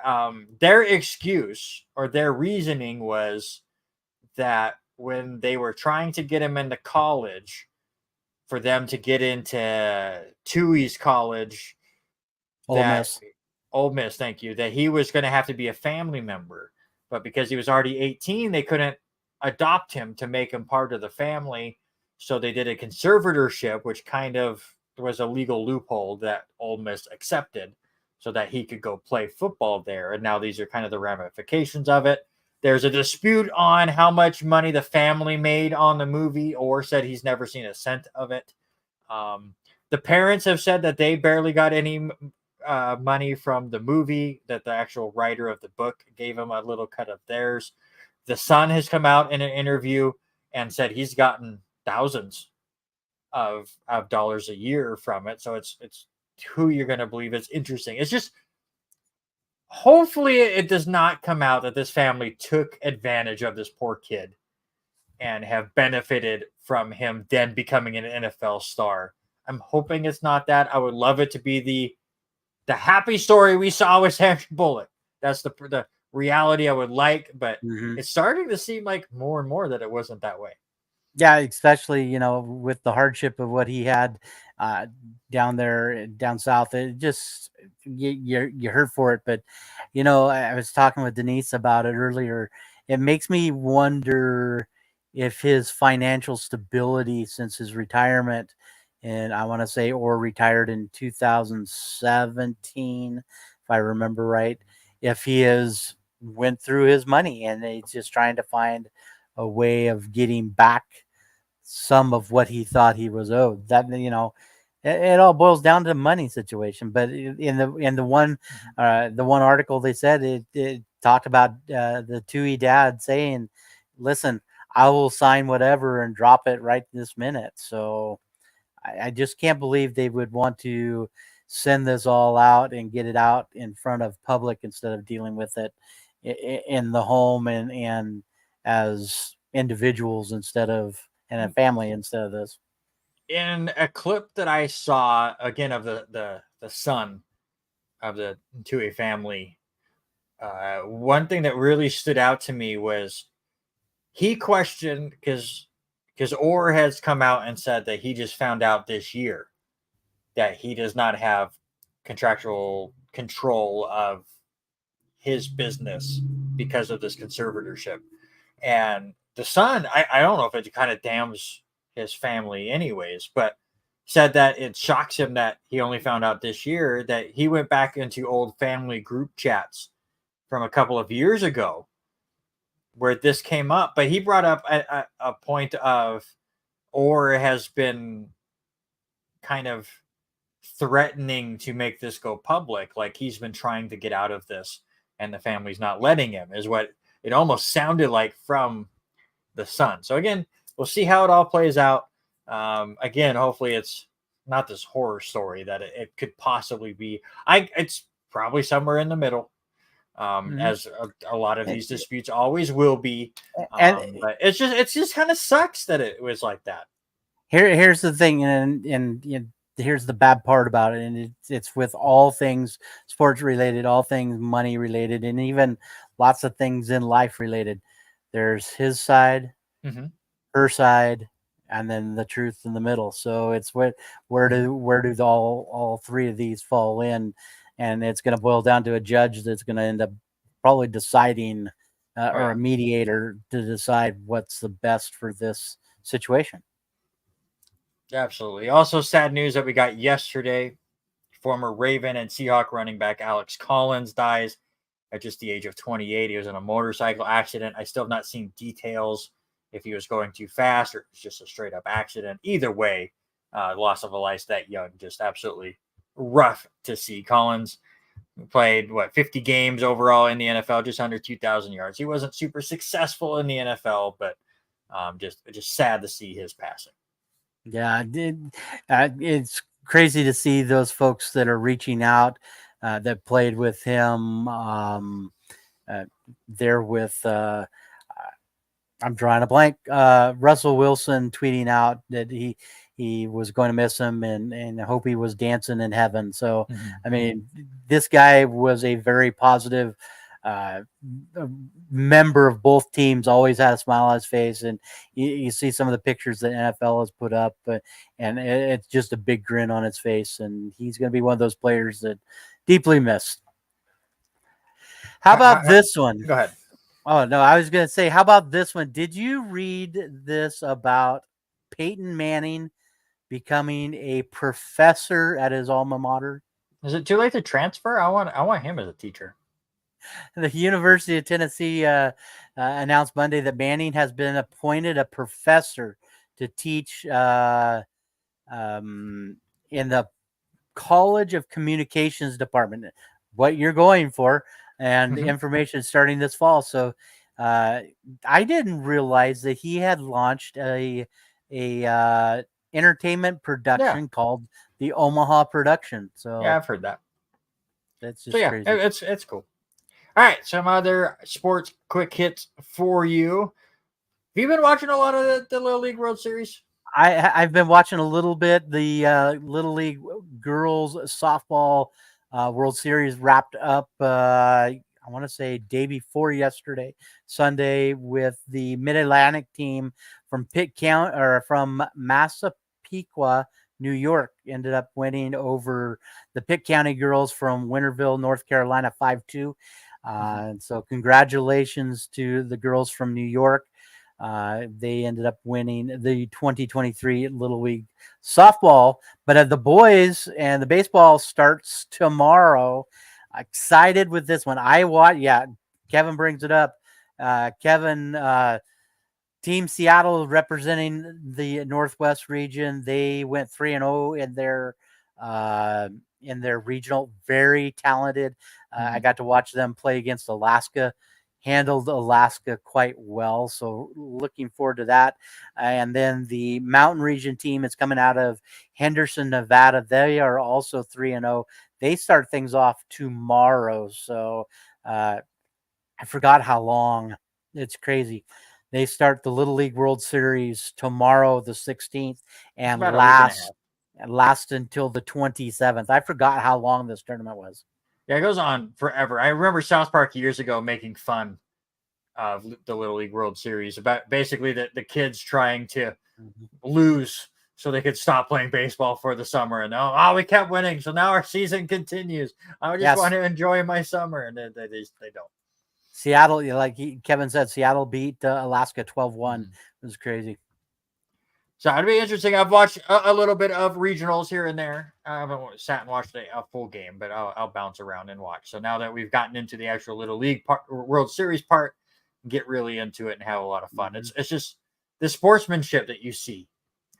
their excuse or their reasoning was that when they were trying to get him into college, for them to get into Tui's college, Ole Miss, thank you, that he was going to have to be a family member. But because he was already 18, they couldn't adopt him to make him part of the family. So they did a conservatorship, which kind of was a legal loophole that Ole Miss accepted so that he could go play football there. And now these are kind of the ramifications of it. There's a dispute on how much money the family made on the movie, or said he's never seen a cent of it. The parents have said that they barely got any money from the movie, that the actual writer of the book gave him a little cut of theirs. The son has come out in an interview and said he's gotten thousands of dollars a year from it. So it's who you're going to believe. It's interesting. It's just, hopefully it does not come out that this family took advantage of this poor kid and have benefited from him then becoming an NFL star. I'm hoping it's not that. I would love it to be the happy story we saw with Sandra Bullock. That's the reality I would like, but it's starting to seem like more and more that it wasn't that way. Yeah, especially, with the hardship of what he had down south. It just, you hurt for it. But, I was talking with Denise about it earlier. It makes me wonder if his financial stability since his retirement, and I want to say retired in 2017, if I remember right, if he has went through his money and he's just trying to find a way of getting back some of what he thought he was owed. That, it all boils down to the money situation. But in the one article, they said it talked about the Tui dad saying, "Listen, I will sign whatever and drop it right this minute." So I just can't believe they would want to send this all out and get it out in front of public instead of dealing with it in the home and as individuals instead of and a family instead of this. In a clip that I saw again of the son of the Tui family, one thing that really stood out to me was he questioned, because Orr has come out and said that he just found out this year that he does not have contractual control of his business because of this conservatorship. And the son, I don't know if it kind of damns his family anyways, but said that it shocks him that he only found out this year, that he went back into old family group chats from a couple of years ago where this came up. But he brought up a point of Orr has been kind of threatening to make this go public, like he's been trying to get out of this and the family's not letting him, is what it almost sounded like from the son. So again, we'll see how it all plays out. Again, hopefully it's not this horror story that it could possibly be. It's probably somewhere in the middle, as a lot of these disputes always will be. But it just kind of sucks that it was like that. Here's the thing, and here's the bad part about it, and it's with all things sports related, all things money related, and even lots of things in life related. There's his side, her side, and then the truth in the middle. So it's where do all three of these fall in, and it's going to boil down to a judge that's going to end up probably deciding, or a mediator to decide what's the best for this situation. Absolutely. Also, sad news that we got yesterday: former Raven and Seahawk running back Alex Collins dies at just the age of 28. He was in a motorcycle accident. I still have not seen details if he was going too fast or it was just a straight up accident. Either way, loss of a life that young, just absolutely rough to see. Collins played 50 games overall in the NFL, just under 2,000 yards. He wasn't super successful in the NFL, but just sad to see his passing. Yeah, it's crazy to see those folks that are reaching out, that played with him. There with I'm drawing a blank. Russell Wilson tweeting out that he was going to miss him and hope he was dancing in heaven. So, I mean, this guy was a very positive a member of both teams always had a smile on his face, and you see some of the pictures that NFL has put up, and it's just a big grin on his face, and he's going to be one of those players that deeply missed. How about this one? Go ahead. Oh, no, I was going to say, how about this one? Did you read this about Peyton Manning becoming a professor at his alma mater? Is it too late to transfer? I want him as a teacher. The University of Tennessee announced Monday that Manning has been appointed a professor to teach in the College of Communications department, what you're going for, and the information starting this fall. So I didn't realize that he had launched a entertainment production called the Omaha Production. So yeah, I've heard that. That's just crazy. It's cool. All right, some other sports quick hits for you. Have you been watching a lot of the Little League World Series? I've been watching a little bit. The Little League girls softball World Series wrapped up. I want to say day before yesterday, Sunday, with the Mid-Atlantic team from Pitt County or from Massapequa, New York, ended up winning over the Pitt County girls from Winterville, North Carolina, 5-2. And so congratulations to the girls from New York. They ended up winning the 2023 Little League softball, but the boys and the baseball starts tomorrow. Excited with this one. Kevin brings it up. Kevin, Team Seattle representing the Northwest region. They went 3-0 in their regional. Very talented. I got to watch them play against Alaska. Handled Alaska quite well, so looking forward to that. And then the Mountain Region team is coming out of Henderson, Nevada. They are also 3-0. They start things off tomorrow, so I forgot how long. It's crazy. They start the Little League World Series tomorrow, the 16th, and last until the 27th. I forgot how long this tournament was. Yeah, it goes on forever. I remember South Park years ago making fun of the Little League World Series about basically the kids trying to lose so they could stop playing baseball for the summer. And we kept winning, so now our season continues. I just want to enjoy my summer, and they don't. Seattle, like Kevin said, Seattle beat Alaska 12-1. It was crazy. So it'd be interesting. I've watched a little bit of regionals here and there. I haven't sat and watched a full game, but I'll bounce around and watch. So now that we've gotten into the actual Little League World Series part, get really into it and have a lot of fun. It's just the sportsmanship that you see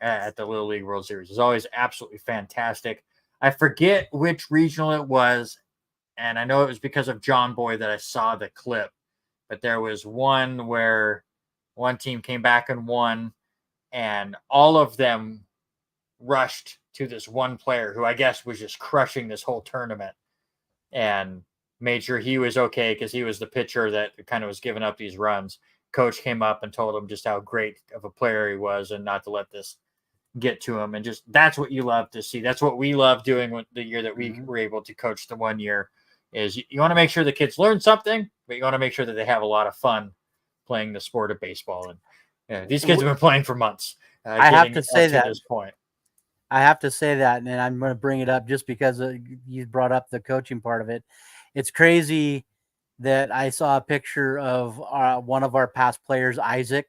at the Little League World Series is always absolutely fantastic. I forget which regional it was, and I know it was because of John Boy that I saw the clip, but there was one where one team came back and won, and all of them rushed to this one player who I guess was just crushing this whole tournament and made sure he was okay because he was the pitcher that kind of was giving up these runs. Coach came up and told him just how great of a player he was and not to let this get to him. And just that's what you love to see. That's what we love doing the year that we were able to coach the 1 year is you want to make sure the kids learn something, but you want to make sure that they have a lot of fun playing the sport of baseball. And these kids have been playing for months. I have to say that. This point. I have to say that, and I'm going to bring it up just because you brought up the coaching part of it. It's crazy that I saw a picture of one of our past players, Isaac,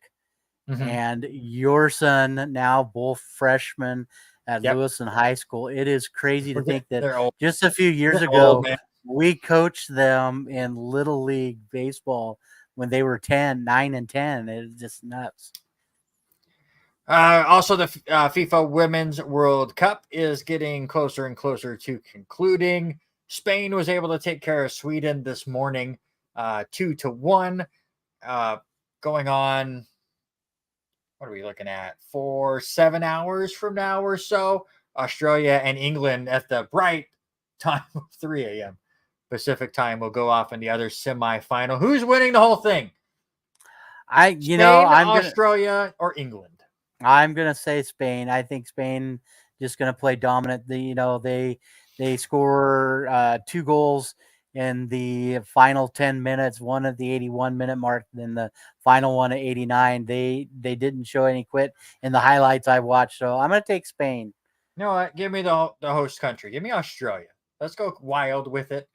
and your son, now both freshmen at Lewiston High School. It is crazy to think that just a few years ago, we coached them in Little League Baseball when they were 9 and 10. It's just nuts. Also, the FIFA Women's World Cup is getting closer and closer to concluding. Spain was able to take care of Sweden this morning, 2-1. Going on, what are we looking at? For 7 hours from now or so, Australia and England at the bright time of 3 a.m. Pacific time will go off in the other semifinal. Who's winning the whole thing? Australia or England? I'm gonna say Spain. I think Spain just gonna play dominant. They score 2 goals in the final 10 minutes, one at the 81-minute mark, then the final one at 89. They didn't show any quit in the highlights I watched, so I'm going to take Spain. You know what? Give me the host country. Give me Australia. Let's go wild with it,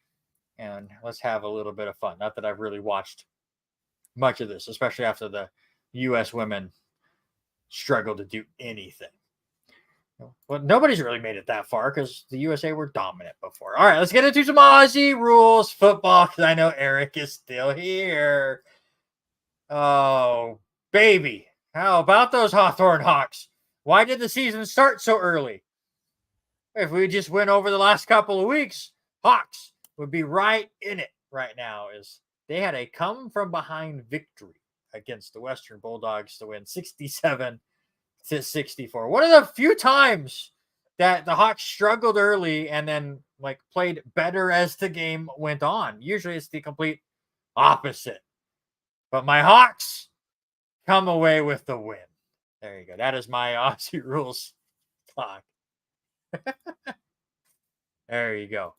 and let's have a little bit of fun. Not that I've really watched much of this, especially after the U.S. women struggled to do anything. Well, nobody's really made it that far because the USA were dominant before. All right, let's get into some Aussie rules football because I know Eric is still here. Oh, baby. How about those Hawthorne Hawks? Why did the season start so early? If we just went over the last couple of weeks, Hawks would be right in it right now as they had a come-from-behind victory against the Western Bulldogs to win 67-64. One of the few times that the Hawks struggled early and then played better as the game went on. Usually it's the complete opposite. But my Hawks come away with the win. There you go. That is my Aussie rules talk. There you go.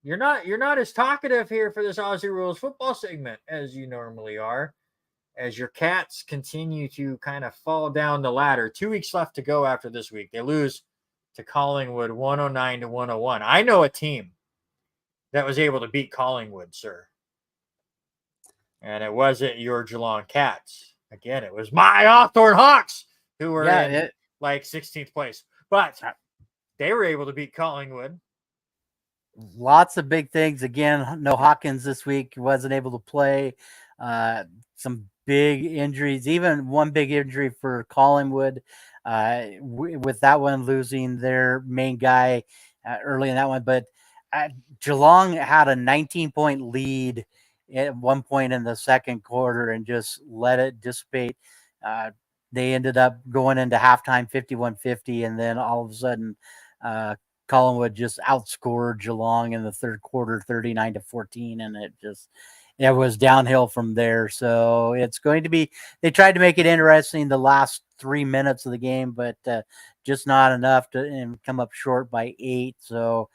You're not as talkative here for this Aussie rules football segment as you normally are, as your Cats continue to kind of fall down the ladder. 2 weeks left to go after this week. They lose to Collingwood 109-101. I know a team that was able to beat Collingwood, sir. And it wasn't your Geelong Cats. Again, it was my Hawthorne Hawks who were in 16th place. But they were able to beat Collingwood. Lots of big things. Again, no Hawkins this week. Wasn't able to play. Some big injuries, even one big injury for Collingwood. With that one losing their main guy early in that one. But Geelong had a 19-point lead at one point in the second quarter and just let it dissipate. They ended up going into halftime 51-50, and then all of a sudden Collingwood just outscored Geelong in the third quarter 39-14, and it was downhill from there. So it's going to be, they tried to make it interesting the last 3 minutes of the game, but just not enough to come up short by 8. So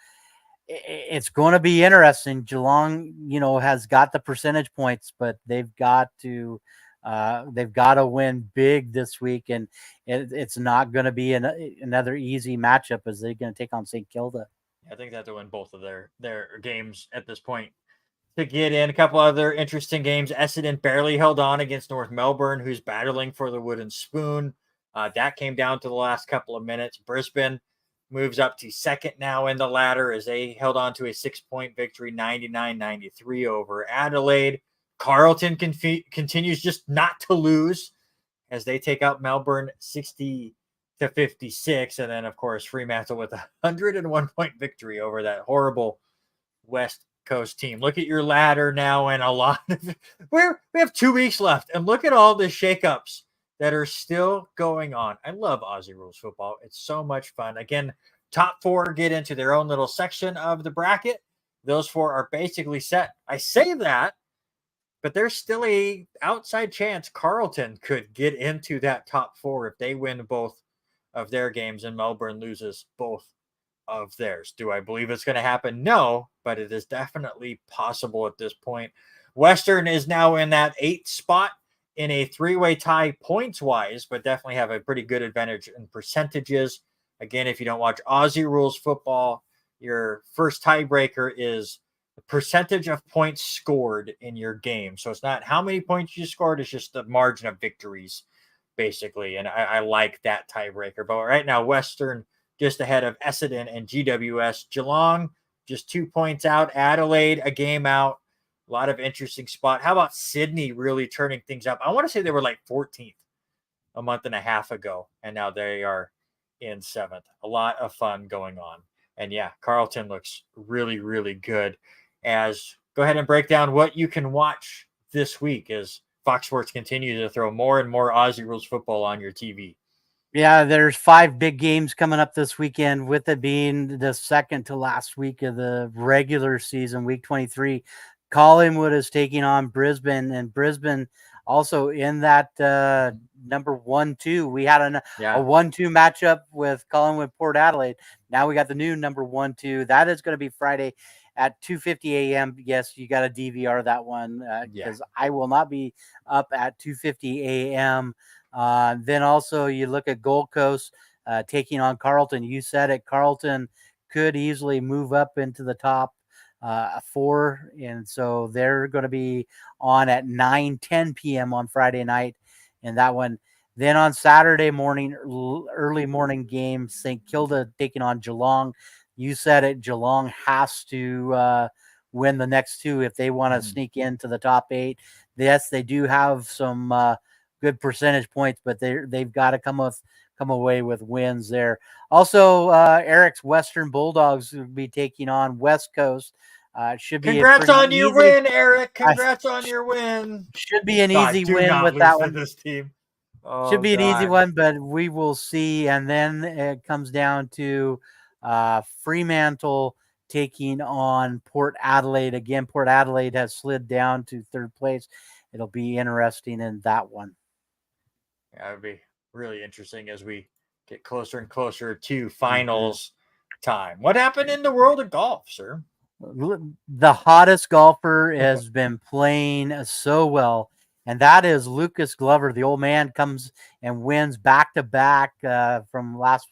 it's going to be interesting. Geelong, has got the percentage points, but they've got to win big this week, and it's not going to be another easy matchup as they're going to take on St. Kilda. I think they have to win both of their games at this point to get in. A couple other interesting games. Essendon barely held on against North Melbourne, who's battling for the wooden spoon. That came down to the last couple of minutes. Brisbane moves up to second now in the ladder as they held on to a 6-point victory, 99-93 over Adelaide. Carlton continues just not to lose as they take out Melbourne 60-56. And then, of course, Fremantle with a 101-point victory over that horrible West Coast team. Look at your ladder now, and a lot of we have 2 weeks left, and look at all the shakeups that are still going on. I love Aussie rules football. It's so much fun. Again, top 4 get into their own little section of the bracket. Those 4 are basically set. I say that, but there's still a outside chance Carlton could get into that top 4 if they win both of their games and Melbourne loses both of theirs. Do I believe it's going to happen? No, but it is definitely possible at this point. Western is now in that 8th spot in a 3-way tie points-wise, but definitely have a pretty good advantage in percentages. Again, if you don't watch Aussie rules football, your first tiebreaker is the percentage of points scored in your game. So it's not how many points you scored, it's just the margin of victories, basically. And I like that tiebreaker. But right now, Western just ahead of Essendon and GWS. Geelong just 2 points out. Adelaide a game out. A lot of interesting spot. How about Sydney really turning things up? I want to say they were 14th a month and a half ago, and now they are in 7th. A lot of fun going on. And yeah, Carlton looks really, really good. As go ahead and break down what you can watch this week as Fox Sports continues to throw more and more Aussie rules football on your TV. Yeah, there's 5 big games coming up this weekend, with it being the second to last week of the regular season, week 23. Collingwood is taking on Brisbane, and Brisbane also in that number 1-2. We had a 1-2 matchup with Collingwood Port Adelaide. Now we got the new number 1-2. That is going to be Friday at 2:50 a.m. Yes, you got to DVR that one because I will not be up at 2:50 a.m. Then also you look at Gold Coast taking on Carlton. You said it, Carlton could easily move up into the top 4, and so they're going to be on at 9:10 p.m. on Friday night, and that one. Then on Saturday morning, early morning game, St. Kilda taking on Geelong. You said it, Geelong has to win the next 2 if they want to sneak into the top 8. Yes, they do have some good percentage points, but they've got to come away with wins there. Also, Eric's Western Bulldogs will be taking on West Coast. Should be congrats on your win, Eric. Congrats on your win. Should be an easy win with that one. This team. Should be an easy one, but we will see. And then it comes down to Fremantle taking on Port Adelaide. Again, Port Adelaide has slid down to 3rd place. It'll be interesting in that one. Yeah, it'll be really interesting as we get closer and closer to finals time. What happened in the world of golf, sir? The hottest golfer has been playing so well, and that is Lucas Glover. The old man comes and wins back-to-back from last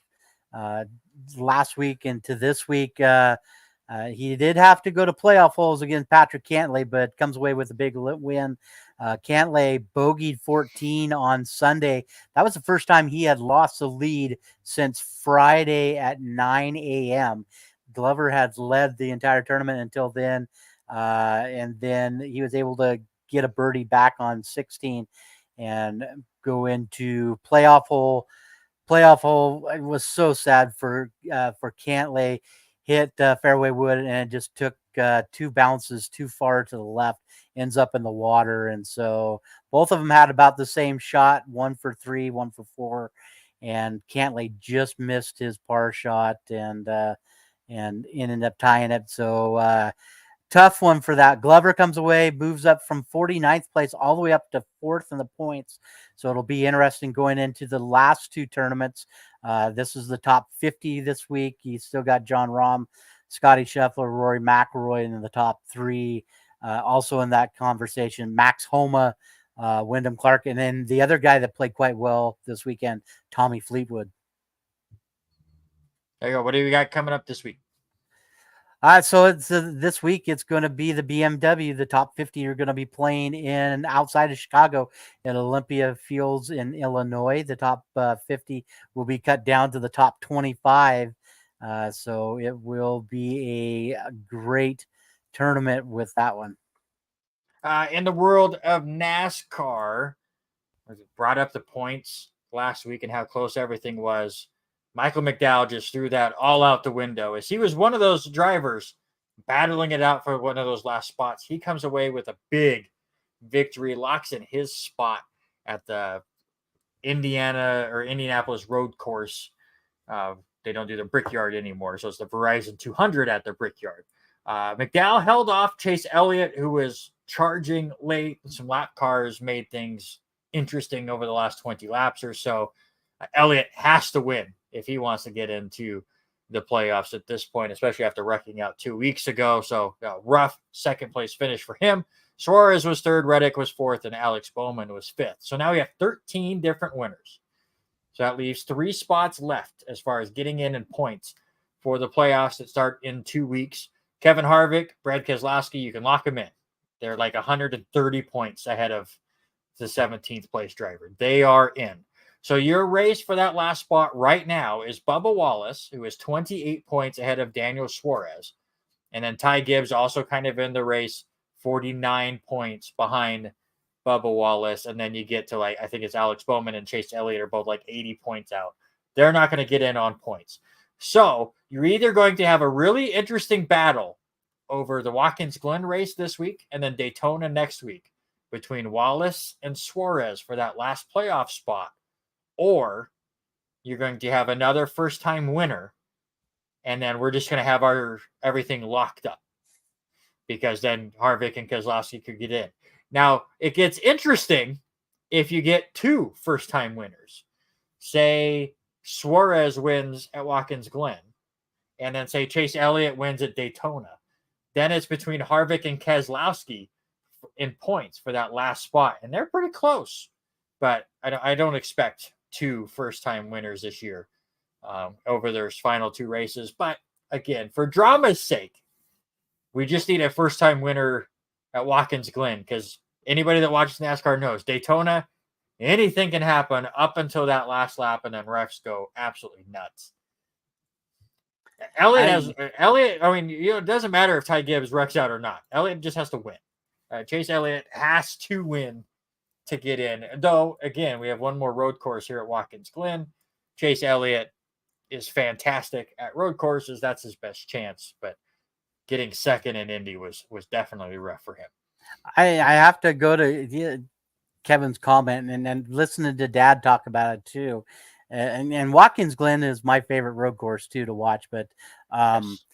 week into this week. He did have to go to playoff holes against Patrick Cantlay, but comes away with a big win. Cantlay bogeyed 14 on Sunday. That was the first time he had lost the lead since Friday at 9 a.m. Glover had led the entire tournament until then, and then he was able to get a birdie back on 16 and go into playoff hole. It was so sad for Cantlay. Hit fairway wood, and it just took 2 bounces too far to the left, ends up in the water. And so both of them had about the same shot, 1 for 3, 1 for 4, and Cantlay just missed his par shot and ended up tying it. So tough one for that. Glover comes away, moves up from 49th place all the way up to 4th in the points. So it'll be interesting going into the last 2 tournaments. This is the top 50 this week. You still got John Rahm, Scotty Scheffler, Rory McIlroy in the top 3. Also in that conversation, Max Homa, Wyndham Clark, and then the other guy that played quite well this weekend, Tommy Fleetwood. There you go. What do we got coming up this week? So it's this week. It's going to be the BMW. The top 50 are going to be playing in outside of Chicago at Olympia Fields in Illinois. The top 50 will be cut down to the top 25. So it will be a great tournament with that one. In the world of NASCAR, brought up the points last week and how close everything was. Michael McDowell just threw that all out the window as he was one of those drivers battling it out for one of those last spots. He comes away with a big victory, locks in his spot at the Indianapolis road course. They don't do the Brickyard anymore, so it's the Verizon 200 at the Brickyard. McDowell held off Chase Elliott, who was charging late. Some lap cars made things interesting over the last 20 laps or so. Elliott has to win if he wants to get into the playoffs at this point, especially after wrecking out 2 weeks ago. So rough 2nd place finish for him. Suarez was 3rd, Reddick was 4th, and Alex Bowman was 5th. So now we have 13 different winners. So that leaves 3 spots left as far as getting in points for the playoffs that start in 2 weeks. Kevin Harvick, Brad Keselowski, you can lock them in. They're like 130 points ahead of the 17th place driver. They are in. So your race for that last spot right now is Bubba Wallace, who is 28 points ahead of Daniel Suarez. And then Ty Gibbs also kind of in the race, 49 points behind Bubba Wallace. And then you get to I think it's Alex Bowman and Chase Elliott are both 80 points out. They're not going to get in on points. So you're either going to have a really interesting battle over the Watkins Glen race this week and then Daytona next week between Wallace and Suarez for that last playoff spot. Or you're going to have another first-time winner, and then we're just going to have everything locked up because then Harvick and Keselowski could get in. Now, it gets interesting if you get 2 first-time winners. Say Suarez wins at Watkins Glen, and then say Chase Elliott wins at Daytona. Then it's between Harvick and Keselowski in points for that last spot, and they're pretty close. But I don't expect 2 first-time winners this year over their final 2 races. But again, for drama's sake, we just need a first-time winner at Watkins Glen, because anybody that watches NASCAR knows Daytona, anything can happen up until that last lap, and then refs go absolutely nuts. Elliott, I mean, it doesn't matter if Ty Gibbs wrecks out or not. Elliott just has to win. Chase Elliott has to win to get in. Though, again, we have one more road course here at Watkins Glen. Chase Elliott is fantastic at road courses. That's his best chance. But getting second in Indy was definitely rough for him. I have to go to Kevin's comment and listening to Dad talk about it too. And Watkins Glen is my favorite road course too to watch. But Yes.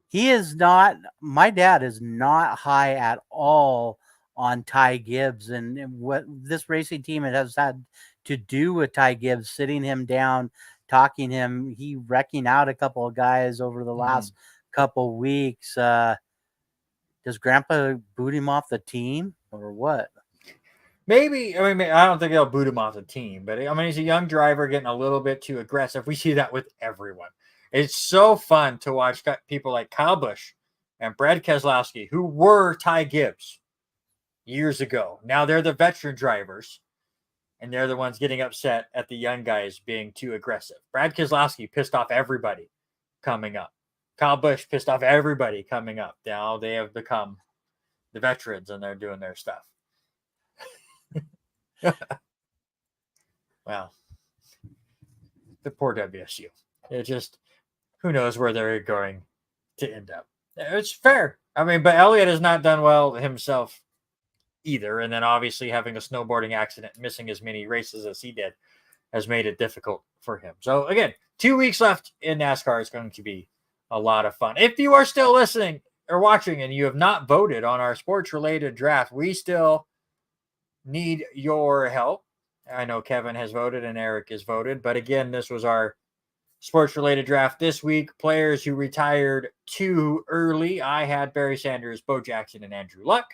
he is not. My dad is not high at all on Ty Gibbs, and what this racing team has had to do with Ty Gibbs, sitting him down, talking him, he wrecking out a couple of guys over the last couple weeks. Does Grandpa boot him off the team or what? Maybe. I mean, I don't think they'll boot him off the team, but I mean, he's a young driver getting a little bit too aggressive. We see that with everyone. It's so fun to watch people like Kyle Busch and Brad Keselowski, who were Ty Gibbs years ago. Now they're the veteran drivers, and they're the ones getting upset at the young guys being too aggressive. Brad Keselowski pissed off everybody coming up. Kyle Busch pissed off everybody coming up. Now they have become the veterans, and they're doing their stuff. Well, the poor WSU. It just, who knows where they're going to end up. It's fair. I mean, but Elliott has not done well himself either. And then obviously having a snowboarding accident, missing as many races as he did, has made it difficult for him. So again, 2 weeks left in NASCAR is going to be a lot of fun. If you are still listening or watching and you have not voted on our sports-related draft, we still need your help. I know Kevin has voted and Eric has voted, but again, this was our sports-related draft this week. Players who retired too early. I had Barry Sanders, Bo Jackson, and Andrew Luck.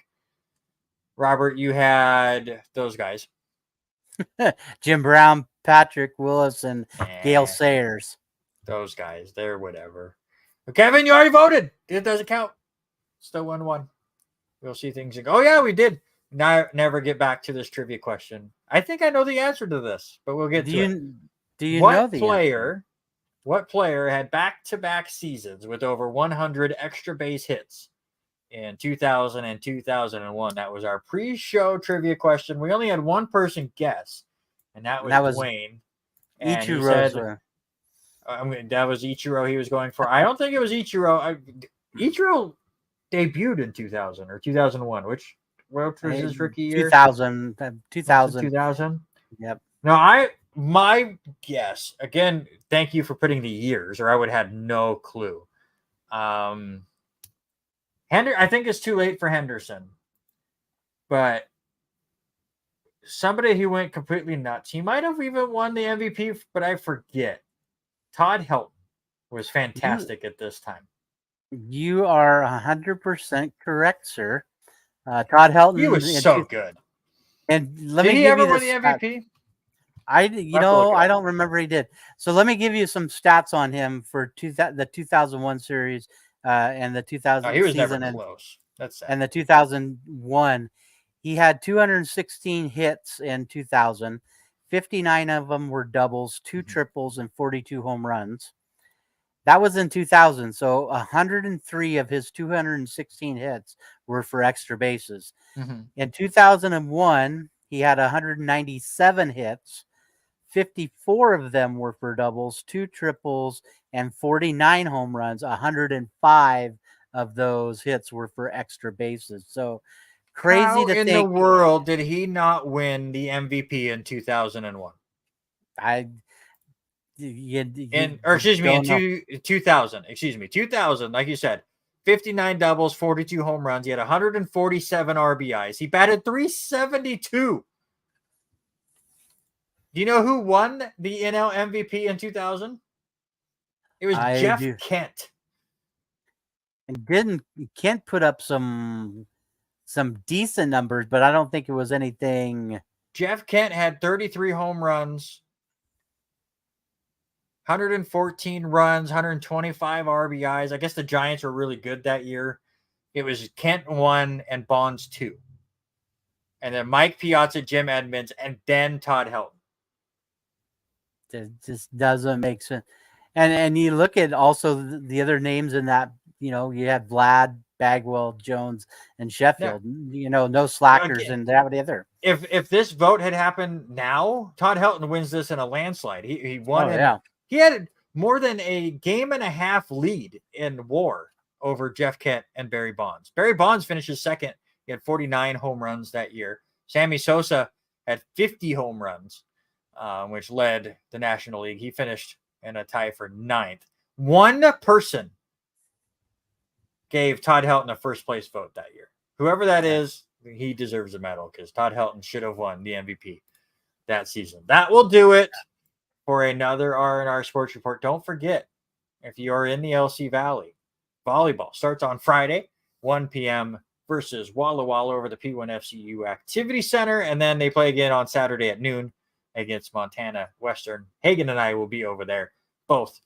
Robert, you had those guys. Jim Brown, Patrick Willis, and Gale Sayers. Those guys, they're whatever. But Kevin, you already voted. It doesn't count. Still 1-1. We'll see things. Oh, yeah, we did. Now, never get back to this trivia question. I think I know the answer to this, but we'll get to it. Do you know the answer? What player had back-to-back seasons with over 100 extra base hits in 2000 and 2001? That was our pre-show trivia question. We only had one person guess, and that was Dwayne. Ichiro. That was Ichiro he was going for. I don't think it was Ichiro. Ichiro debuted in 2000 or 2001. Which was his rookie year? 2000. 2000? Yep. No, my guess, again, thank you for putting the years, or I would have had no clue. I think it's too late for Henderson. But somebody who went completely nuts. He might have even won the MVP, but I forget. Todd Helton was fantastic at this time. You are 100% correct, sir. Todd Helton. He was so good. And did he ever win the MVP? I don't remember he did. So let me give you some stats on him for the 2001 series and the 2000 he was season never close. That's sad. And the 2001. He had 216 hits in 2000. 59 of them were doubles, 2 triples, and 42 home runs. That was in 2000. So 103 of his 216 hits were for extra bases. Mm-hmm. In 2001, he had 197 hits. 54 of them were for doubles, 2 triples, and 49 home runs. 105 of those hits were for extra bases. So crazy How to think. in the world did he not win the MVP in 2001? In 2000. Excuse me, 2000. Like you said, 59 doubles, 42 home runs. He had 147 RBIs. He batted .372. Do you know who won the NL MVP in 2000? It was Jeff Kent. And Kent put up some decent numbers, but I don't think it was anything. Jeff Kent had 33 home runs, 114 runs, 125 RBIs. I guess the Giants were really good that year. It was Kent 1 and Bonds 2. And then Mike Piazza, Jim Edmonds, and then Todd Helton. It just doesn't make sense. And you look at also the other names in that, you had Vlad, Bagwell, Jones, and Sheffield. Yeah. No slackers and that either. If this vote had happened now, Todd Helton wins this in a landslide. He won. He had more than a game and a half lead in WAR over Jeff Kent and Barry Bonds. Barry Bonds finishes second. He had 49 home runs that year. Sammy Sosa had 50 home runs, which led the National League. He finished in a tie for 9th. One person gave Todd Helton a first place vote that year. Whoever that is, he deserves a medal because Todd Helton should have won the MVP that season. That will do it for another R&R Sports Report. Don't forget, if you are in the LC Valley, volleyball starts on Friday, 1 p.m. versus Walla Walla over the P1 FCU Activity Center. And then they play again on Saturday at noon against Montana Western. Hagen and I will be over there, both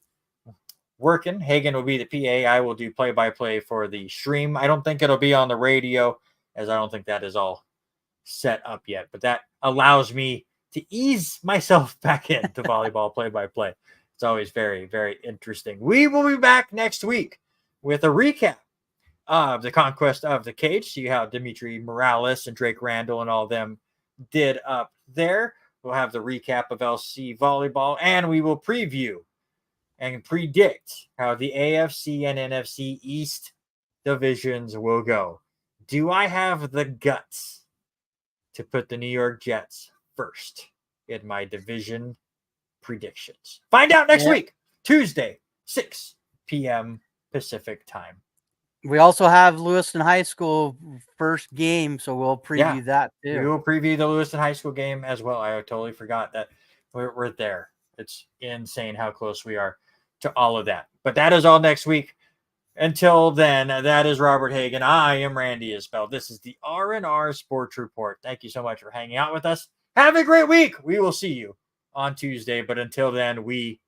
working. Hagen will be the PA. I will do play-by-play for the stream. I don't think it'll be on the radio, as I don't think that is all set up yet. But that allows me to ease myself back into volleyball play-by-play. It's always very, very interesting. We will be back next week with a recap of the conquest of the cage. See how Dimitri Morales and Drake Randall and all them did up there. We'll have the recap of LC volleyball, and we will preview and predict how the AFC and NFC East divisions will go. Do I have the guts to put the New York Jets first in my division predictions? Find out next week, Tuesday, 6 p.m. Pacific time. We also have Lewiston High School first game, so we'll preview that too. We will preview the Lewiston High School game as well. I totally forgot that we're there. It's insane how close we are to all of that. But that is all next week. Until then, that is Robert Hagen. I am Randy Isbell. This is the R&R Sports Report. Thank you so much for hanging out with us. Have a great week. We will see you on Tuesday. But until then, we